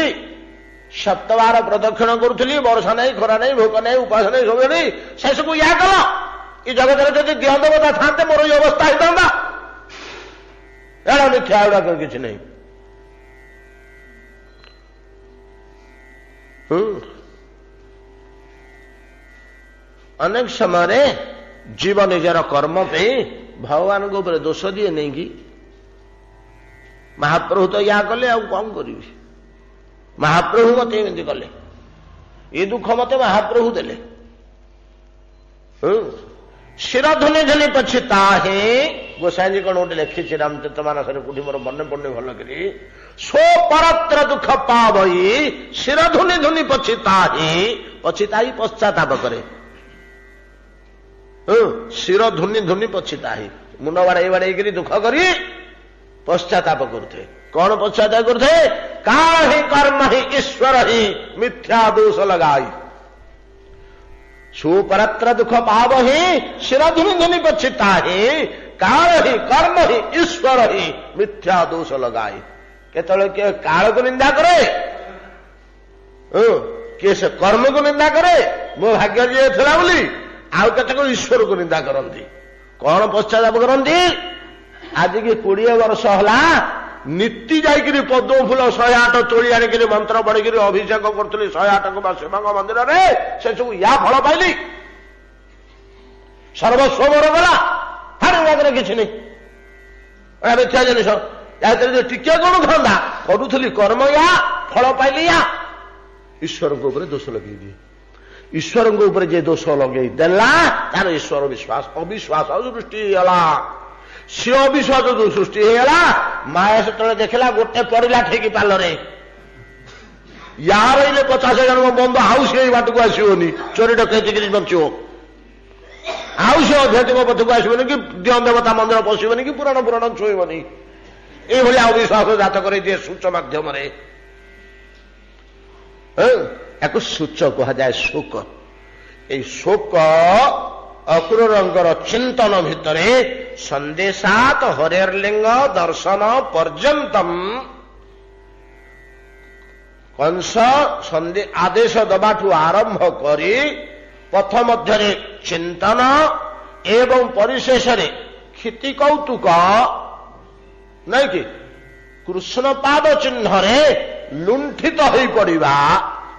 7 ବାର ପ୍ରଦକ୍ଷିଣ କରୁଥିଲି, ବର୍ଷା ନାହିଁ, ଖରା ନାହିଁ, ଭୋକ ନାହିଁ, ଉପାସ ନାହିଁ, ସବୁ ନାହିଁ। ଶେଷକୁ ୟା କଲ। ଏ ଜଗତରେ ଯଦି ଦେହ ଦେବତା ଥାନ୍ତେ ମୋର ଏଇ ଅବସ୍ଥା ହେଇଥାନ୍ତା। ଏଡା ମିଥ୍ୟା, ଏଗୁଡାକ କିଛି ନାହିଁ। ଅନେକ ସମୟରେ ଜୀବ ନିଜର କର୍ମ ପାଇଁ ଭଗବାନଙ୍କ ଉପରେ ଦୋଷ ଦିଏ ନେଇକି। ମହାପ୍ରଭୁ ତ ୟା କଲେ, ଆଉ କଣ କରିବି? ମହାପ୍ରଭୁ ମତେ ଏମିତି କଲେ, ଏ ଦୁଃଖ ମତେ ମହାପ୍ରଭୁ ଦେଲେ। ଶିର ଧୁନି ଧୁନି ପଛିତା ହିଁ ଗୋସାଇଁଜୀ କଣ ଗୋଟେ ଲେଖିଛି ରାମଚରିତ ମାନସରେ, କୋଉଠି ମୋର ମନେ ପଡୁନି ଭଲ କରି। ସୋ ପରତ୍ର ଦୁଃଖ ପାବଇ ଶିର ଧୁନି ଧୁନି ପଛିତା ହିଁ, ପଛିତା ହିଁ ପଶ୍ଚାତାପ କରେ। ଶିର ଧୁନି ଧୁନି ପଛିତା ହିଁ, ମୁଣ୍ଡ ବାଡେଇ ବାଡେଇକିରି ଦୁଃଖ କରି ପଶ୍ଚାତାପ କରୁଥାଏ। କଣ ପଶ୍ଚାତାପ କରୁଥାଏ? କାଳ ହିଁ କର୍ମ ହିଁ ଈଶ୍ୱର ହିଁ ମିଥ୍ୟା ଦୋଷ ଲଗାଇ। ସୁପରତ୍ର ଦୁଃଖ ପାବ ହିଁ ଶିର ଧୁନି ଧୁନି ପଛିତା ହିଁ, କାଳ ହିଁ କର୍ମ ହିଁ ଈଶ୍ୱର ହିଁ ମିଥ୍ୟା ଦୋଷ ଲଗାଇ। କେତେବେଳେ କିଏ କାଳକୁ ନିନ୍ଦା କରେ, କିଏ ସେ କର୍ମକୁ ନିନ୍ଦା କରେ, ମୋ ଭାଗ୍ୟ ଯିଏ ଥିଲା ବୋଲି। ଆଉ କେତେକ ଈଶ୍ୱରକୁ ନିନ୍ଦା କରନ୍ତି। କଣ ପଶ୍ଚାତାପ କରନ୍ତି? ଆଜିକି 20 ବର୍ଷ ହେଲା ନୀତି ଯାଇକିରି ପଦ୍ମ ଫୁଲ 108 ତୋଳି ଆଣିକିରି ମନ୍ତ୍ର ପଢିକିରି ଅଭିଷେକ କରୁଥିଲି 108 ବା ଶିବଙ୍କ ମନ୍ଦିରରେ। ସେ ସବୁ ୟା ଫଳ ପାଇଲି। ସର୍ବସ୍ୱ ମୋର ଗଲା। ହାରେ କିଛି ନାହିଁ, ମିଥ୍ୟା ଜିନିଷ। ୟା ଭିତରେ ଯେ ଟିକେ କଣ ଥାନ୍ତା, କରୁଥିଲି କର୍ମ ୟା, ଫଳ ପାଇଲି ୟା। ଈଶ୍ୱରଙ୍କ ଉପରେ ଦୋଷ ଲଗେଇ ଦିଏ। ଈଶ୍ୱରଙ୍କ ଉପରେ ଯେ ଦୋଷ ଲଗେଇ ଦେଲା, ତାର ଈଶ୍ୱର ବିଶ୍ୱାସ ଅବିଶ୍ୱାସ ସୃଷ୍ଟି ହେଇଗଲା। ସିଏ ଅବିଶ୍ୱାସ ଯୋଉ ସୃଷ୍ଟି ହେଇଗଲା, ମାୟା ସେତେବେଳେ ଦେଖିଲା ଗୋଟେ ପଡିଲା ଠିକ ପାଲରେ। ୟା ରହିଲେ 50 ଜଣଙ୍କ ବନ୍ଦ, ଆଉ ସେ ଏଇ ବାଟକୁ ଆସିବନି, ଚୋରି ଡକେଇତିକିରି ବଞ୍ଚିବ। ଆଉ ସେ ଅଧ୍ୟାତ୍ମିକ ପଥକୁ ଆସିବନି, କି ଦିଅ ଦେବତା ମନ୍ଦିର ପଶିବନି, କି ପୁରାଣ ଛୁଇଁବନି। ଏଇଭଳିଆ ଅବିଶ୍ୱାସ ଜାତ କରିଦିଏ ସୂଚ ମାଧ୍ୟମରେ। ୟାକୁ ସୂଚ କୁହାଯାଏ, ଶୋକ। ଏଇ ଶୋକ ଅକ୍ରୂରଙ୍କର ଚିନ୍ତନ ଭିତରେ ସନ୍ଦେଶାତ ହରେର୍ଲିଙ୍ଗ ଦର୍ଶନ ପର୍ଯ୍ୟନ୍ତମ କଂସ ଆଦେଶ ଦେବାଠୁ ଆରମ୍ଭ କରି ପଥ ମଧ୍ୟରେ ଚିନ୍ତନ ଏବଂ ପରିଶେଷରେ କ୍ଷିତି କୌତୁକ, ନାଇଁ କି କୃଷ୍ଣ ପାଦ ଚିହ୍ନରେ ଲୁଣ୍ଠିତ ହୋଇପଡ଼ିବା,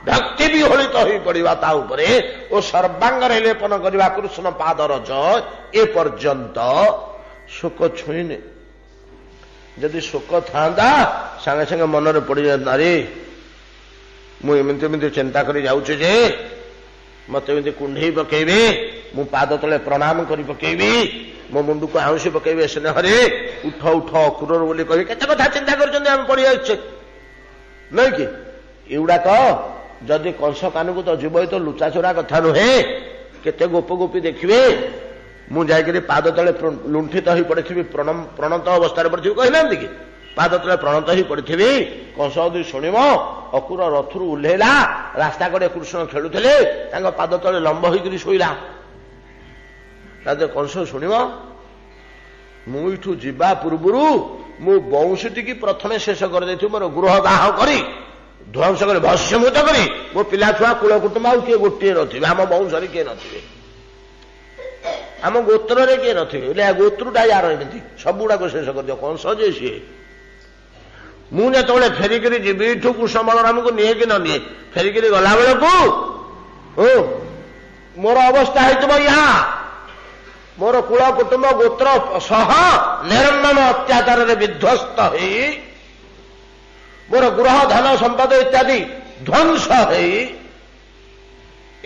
ଭକ୍ତି ବିହଳିତ ହୋଇପଡ଼ିବା ତା ଉପରେ ଓ ସର୍ବାଙ୍ଗରେ ଲେପନ କରିବା କୃଷ୍ଣ ପାଦ ରଜ, ଏ ପର୍ଯ୍ୟନ୍ତ ଶୋକ ଛୁଇଁନି। ଯଦି ଶୋକ ଥାନ୍ତା ସାଙ୍ଗେ ସାଙ୍ଗେ ମନରେ ପଡ଼ିଯାନ୍ତା, ରେ ମୁଁ ଏମିତି ଏମିତି ଚିନ୍ତା କରି ଯାଉଛି ଯେ ମତେ ଏମିତି କୁଣ୍ଢେଇ ପକେଇବେ, ମୁଁ ପାଦ ତଳେ ପ୍ରଣାମ କରି ପକେଇବି, ମୋ ମୁଣ୍ଡକୁ ଆଉଁସି ପକେଇବେ ସ୍ନେହରେ, ଉଠ ଉଠ ଅକ୍ରୂର ବୋଲି କହି କେତେ କଥା ଚିନ୍ତା କରିଛନ୍ତି। ଆମେ ପଡ଼ି ଯାଉଛେ, ନାଇଁ କି? ଏଗୁଡାକ ଯଦି କଂସ କାନକୁ ତ ଯିବ, ତ ଲୁଚାଚୋରା କଥା ନୁହେଁ। କେତେ ଗୋପ ଗୋପୀ ଦେଖିବେ, ମୁଁ ଯାଇକରି ପାଦ ତଳେ ଲୁଣ୍ଠିତ ହୋଇ ପଡ଼ିଥିବି, ପ୍ରଣତ ଅବସ୍ଥାରେ ପଡ଼ିଥିବି, କହିନାହାନ୍ତି କି? ପାଦ ତଳେ ପ୍ରଣତ ହୋଇ ପଡ଼ିଥିବି। କଂସ ଯଦି ଶୁଣିବ, ଅକ୍ରୂର ରଥରୁ ଓହ୍ଲେଇଲା, ରାସ୍ତା କଡ଼େ କୃଷ୍ଣ ଖେଳୁଥିଲେ, ତାଙ୍କ ପାଦ ତଳେ ଲମ୍ବ ହୋଇକରି ଶୋଇଲା। ତାହେଲେ କଂସ ଶୁଣିବ, ମୁଁ ଏଠୁ ଯିବା ପୂର୍ବରୁ ମୁଁ ବଂଶୀଟିକି ପ୍ରଥମେ ଶେଷ କରିଦେଇଥିବି, ମୋର ଗୃହ ଦାହ କରି ଧ୍ୱଂସ କରି ଭସ୍ମୀଭୂତ କରି, ମୋ ପିଲା ଛୁଆ କୁଳ କୁଟୁମ୍ବ ଆଉ କିଏ ଗୋଟିଏ ନଥିବେ, ଆମ ବଂଶରେ କିଏ ନଥିବେ, ଆମ ଗୋତ୍ରରେ କିଏ ନଥିବେ, ବୋଲେ ଗୋତ୍ରଟା ୟାର ଏମିତି ସବୁଗୁଡାକ ଶେଷ କରିଦିଅ। କଂସ ଯେ ସିଏ, ମୁଁ ଯେତେବେଳେ ଫେରିକିରି ଯିବି ଏଠୁ କୃଷ୍ଣ ବଳରାମକୁ ନିଏ କି ନ ନିଏ, ଫେରିକିରି ଗଲା ବେଳକୁ ମୋର ଅବସ୍ଥା ହେଇଥିବ ୟା, ମୋର କୁଳ କୁଟୁମ୍ବ ଗୋତ୍ର ସହ ନିରନ୍ନମ ଅତ୍ୟାଚାରରେ ବିଧ୍ୱସ୍ତ ହେଇ, ମୋର ଗୃହ ଧନ ସମ୍ପଦ ଇତ୍ୟାଦି ଧ୍ୱଂସ ହେଇ,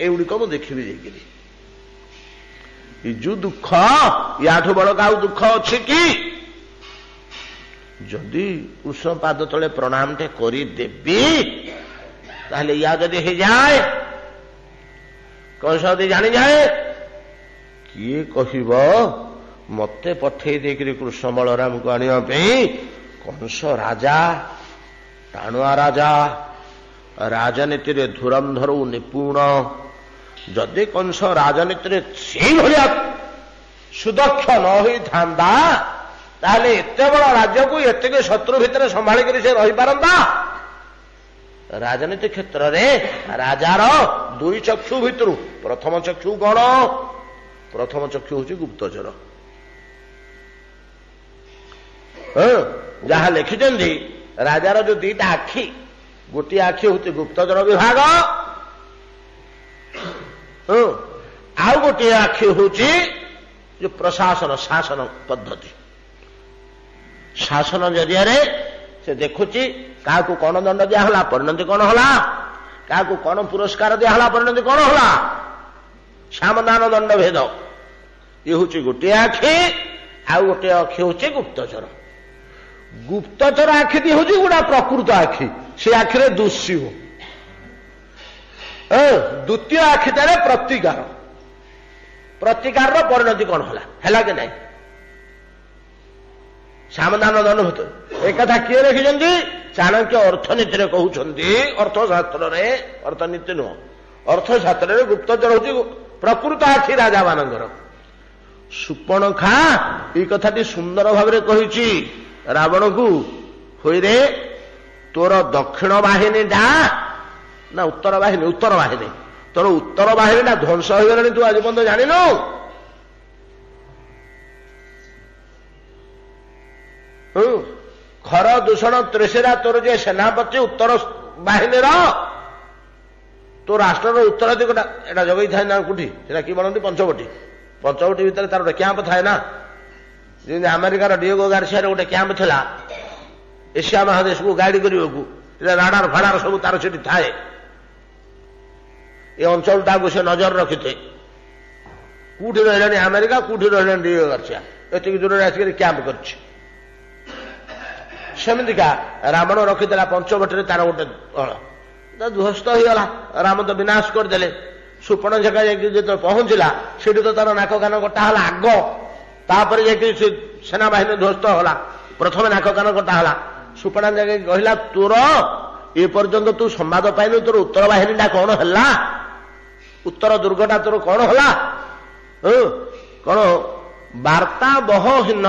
ଏଗୁଡିକ ମୁଁ ଦେଖିବି ଯାଇକିରି। ଏ ଯୋଉ ଦୁଃଖ, ୟାଠୁ ବଳକା ଆଉ ଦୁଃଖ ଅଛି କି? ଯଦି କୃଷ୍ଣ ପାଦ ତଳେ ପ୍ରଣାମଟେ କରିଦେବି, ତାହେଲେ ୟା ଯଦି ହେଇଯାଏ, कंस यदि जानी जाए किए कहब मते पठेई देकरी कृष्ण बलराम को आनिया पे कंस राजा टाणुआ राजा राजनीति रे धुरंधर निपुण जदि कंस राजनीति रे से भलिया सुदक्ष न होई थांदा ताले एते बड़ राज्य को एते शत्रु भितर संभाली करी से रही पारंता राजनीति क्षेत्र रे राजार दुई चक्षु भितर प्रथम चक्षु कौन प्रथम चक्षु होची गुप्तचर जहा लिखिଛନ୍ତି राजार जो दीटा आखि गोटे आखि होती गुप्तचर विभाग आउ गोटे आखि होची जो प्रशासन शासन पद्धति शासन जरिया से देखुची क्या कौन दंड दिहला परिणति कौन होला क्या कौन पुरस्कार दिहला परिणति कौन होला सामदान दंड भेद ये हूँ गोटे आखि आउ गोटे आखि हूँ गुप्तचर गुप्तचर आखि दी हूँ गोटा प्रकृत आखि से आखिरे दुष्य हो द्वितीय आखिटारे प्रतिकार प्रतिकार परिणति कौन है कि नहीं सामदान दंड भूत एक कथा किए लिखिଛନ୍ତି चाणक्य अर्थनीति रे कहउछंती अर्थशास्त्र रे अर्थनीति नुह अर्थशास्त्र रे गुप्तचर होची प्रकृत आखि राजा मानकर सुपर्णखा ये कथाटी सुंदर भाव में कही रावण को होई रे तोर दक्षिण बाहिनी डा ना उत्तर बाहिनी तोर उत्तर बाहिनी ना ध्वंस हो गलानी तू आज पर्यंत जानिन खर दूषण त्रिशिरा तोर जे सेनापति उत्तर बाहिनी तो राष्ट्र उत्तर दिगटा एटा जगई थाए ना कुठी सेटा कि बनती पंचवटी पंचवटी भितर तार गोटे क्यांप थाए ना जमी अमेरिकार डिएगो गार्सिया गोटे क्यांप थिला एशिया महादेश को गाइड करने को राडार फाडार सब तार से थाए ये अंचल टाक से नजर रखी थे कौटी रही अमेरिका कौटी रही डिएगो गार्सिया एति दूर आसिक क्यांप कर सेमिका रावण रखीदेला पंचवटी तार गोटे ध्वस्त हो गला राम तो विनाश करदे सुपर्णखा जो पहुंचला से तो तार नाक कान कटाला आग तापर सेना बाहिनी ध्वस्त होला प्रथम नाक कान कटाला सुपर्णा जाके कहला तोर ए पर्यंत तू संवाद पाइलु तोर उत्तर बाहिनी कौन है उत्तर दुर्गटा तोर कौन है कौन वार्ता बहहीन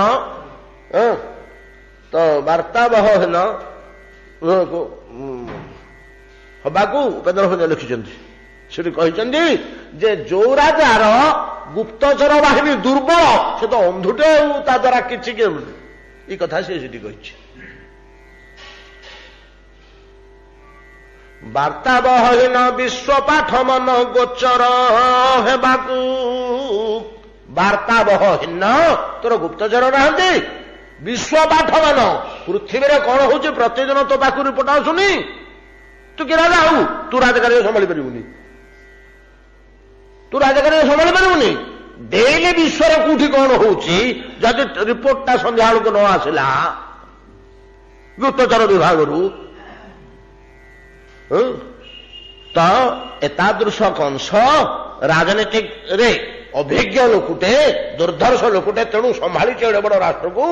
तो वार्ता बहहीन हबाकू उपेन्द्र भंज लिखिଛନ୍ତି ସେଠି କହିଛନ୍ତି ଯେ ଯୋଉ ରାଜାର ଗୁପ୍ତଚର ବାହିନୀ ଦୁର୍ବଳ ସେ ତ ଅନ୍ଧୁଟେ ଆଉ ତା ଦ୍ୱାରା କିଛି କେମିତି ଏଇ କଥା ସେ ସେଠି କହିଛି ବାର୍ତ୍ତା ବହୀନ ବିଶ୍ୱପାଠ ମନ ଗୋଚର ହେବାକୁ ବାର୍ତ୍ତା ବହୀନ ତୋର ଗୁପ୍ତଚର ନାହାନ୍ତି ବିଶ୍ୱପାଠ ମାନ ପୃଥିବୀରେ କଣ ହଉଛି ପ୍ରତିଦିନ ତୋ ପାଖକୁ ରିପୋର୍ଟ ଆସୁନି तू कि राजा हूँ तू राजकार्य संभाली पारूनी तू राजकार्य संभाली पारूनी डेली विश्वर कौटी कौन होची जदि रिपोर्टा संध्या को न आसला गुप्तचर विभाग तो एतादृश कंस राजनीति रे अभिज्ञ लोकुटे दुर्धर्ष लोकुटे तेणु संभाली एडे बड़ राष्ट्र को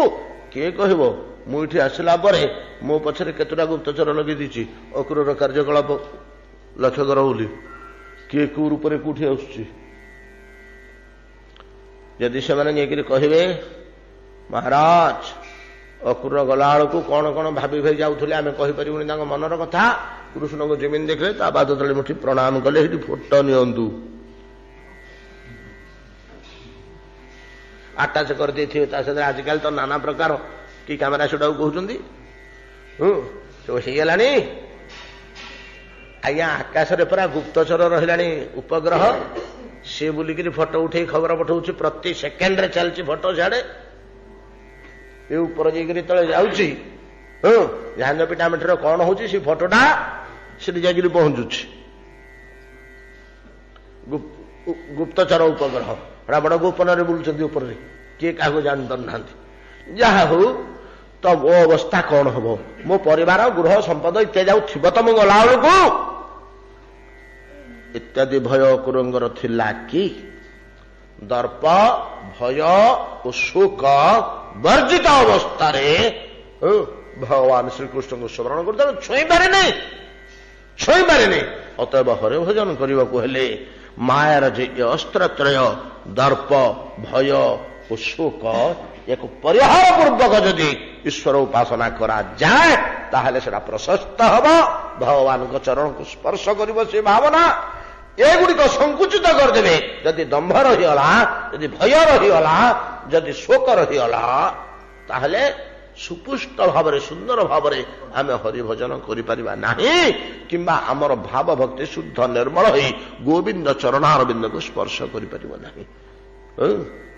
किए कहब मुझे आसला मो पछरे केतुटा गुप्तचर लगे दीची अक्रूर कार्यकलाप लक्ष्य कर बोली किए कौ रूप से कौटी आदि से कहे महाराज अक्रूर गला को कौन कौन भाभी भाई जाऊे आम कहीपरूनी मनर कथा कृष्ण को जमीन देखले ता बाद तले मुठी प्रणाम कले फोटो नियंतु आटाच कर आजिकल तो नाना प्रकार कि कैमेरा सुटा कहते सब होगा आज्ञा आकाश पूरा गुप्तचर रहा उपग्रह सी बुलिक फोटो उठे खबर पठाऊ प्रति सेकेंड रे चलती फोटो साढ़े ये ऊपर जाकर तले जाऊँगी झांझ पिटामिटर कौन हो फोटोटा से जाकर पहुंचुची गुप्तचर उपग्रह बड़ा बड़ गोपन बुलूँ ऊपर किए क्या जान पाना जहा हो तो मो अवस्था कौन हम मो परिवार गृह संपद इत्यादि थी तो मुझे गला बेलू ଇତ୍ୟାଦି ଭୟ କୁରଙ୍ଗର ଥିଲା କି ଦର୍ପ ଭୟ ଓ ଶୋକ ବର୍ଜିତ ଅବସ୍ଥାରେ ଭଗବାନ ଶ୍ରୀକୃଷ୍ଣଙ୍କୁ ସ୍ମରଣ କରିଦେଲେ ଛୁଇଁପାରେନି। ଅତଏବ ହରେ ଭଜନ କରିବାକୁ ହେଲେ ମାୟାର ଯେ ଅସ୍ତ୍ରତ୍ରୟ ଦର୍ପ ଭୟ ଓ ଶୋକ ୟାକୁ ପରିହାର ପୂର୍ବକ ଯଦି ଈଶ୍ୱର ଉପାସନା କରାଯାଏ ତାହେଲେ ସେଟା ପ୍ରଶସ୍ତ ହବ। ଭଗବାନଙ୍କ ଚରଣକୁ ସ୍ପର୍ଶ କରିବ ସେ ଭାବନା ଏଗୁଡ଼ିକ ସଂକୁଚିତ କରିଦେବେ। ଯଦି ଦମ୍ଭ ରହିଗଲା, ଯଦି ଭୟ ରହିଗଲା, ଯଦି ଶୋକ ରହିଗଲା, ତାହେଲେ ସୁପୁଷ୍ଟ ଭାବରେ ସୁନ୍ଦର ଭାବରେ ଆମେ ହରିଭଜନ କରିପାରିବା ନାହିଁ କିମ୍ବା ଆମର ଭାବ ଭକ୍ତି ଶୁଦ୍ଧ ନିର୍ମଳ ହୋଇ ଗୋବିନ୍ଦ ଚରଣାରବିନ୍ଦକୁ ସ୍ପର୍ଶ କରିପାରିବ ନାହିଁ।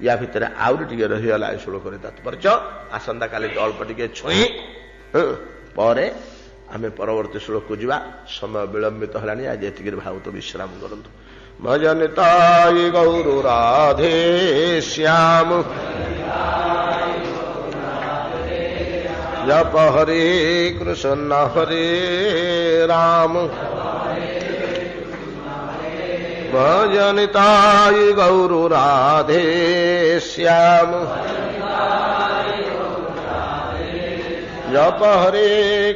ୟା ଭିତରେ ଆହୁରି ଟିକେ ରହିଗଲା ଏ ଶ୍ଲୋକରେ ତାତ୍ପର୍ଯ୍ୟ। ଆସନ୍ତାକାଲି ଅଳ୍ପ ଟିକେ ଛୁଇଁ ପରେ ଆମେ ପରବର୍ତ୍ତୀ ଶ୍ଲୋକକୁ ଯିବା। ସମୟ ବିଳମ୍ବିତ ହେଲାଣି। ଆଜି ଏତିକିରେ ଭାବୁତ ବିଶ୍ରାମ କରନ୍ତୁ। ଭଜନିତାଇ ଗୌର ରାଧେ ଶ୍ୟାମ ଜପ ହରେ କୃଷ୍ଣ ହରେ ରାମ भजनिताय गौर राधे श्याम जप हरे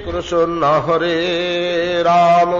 कृष्ण हरे राम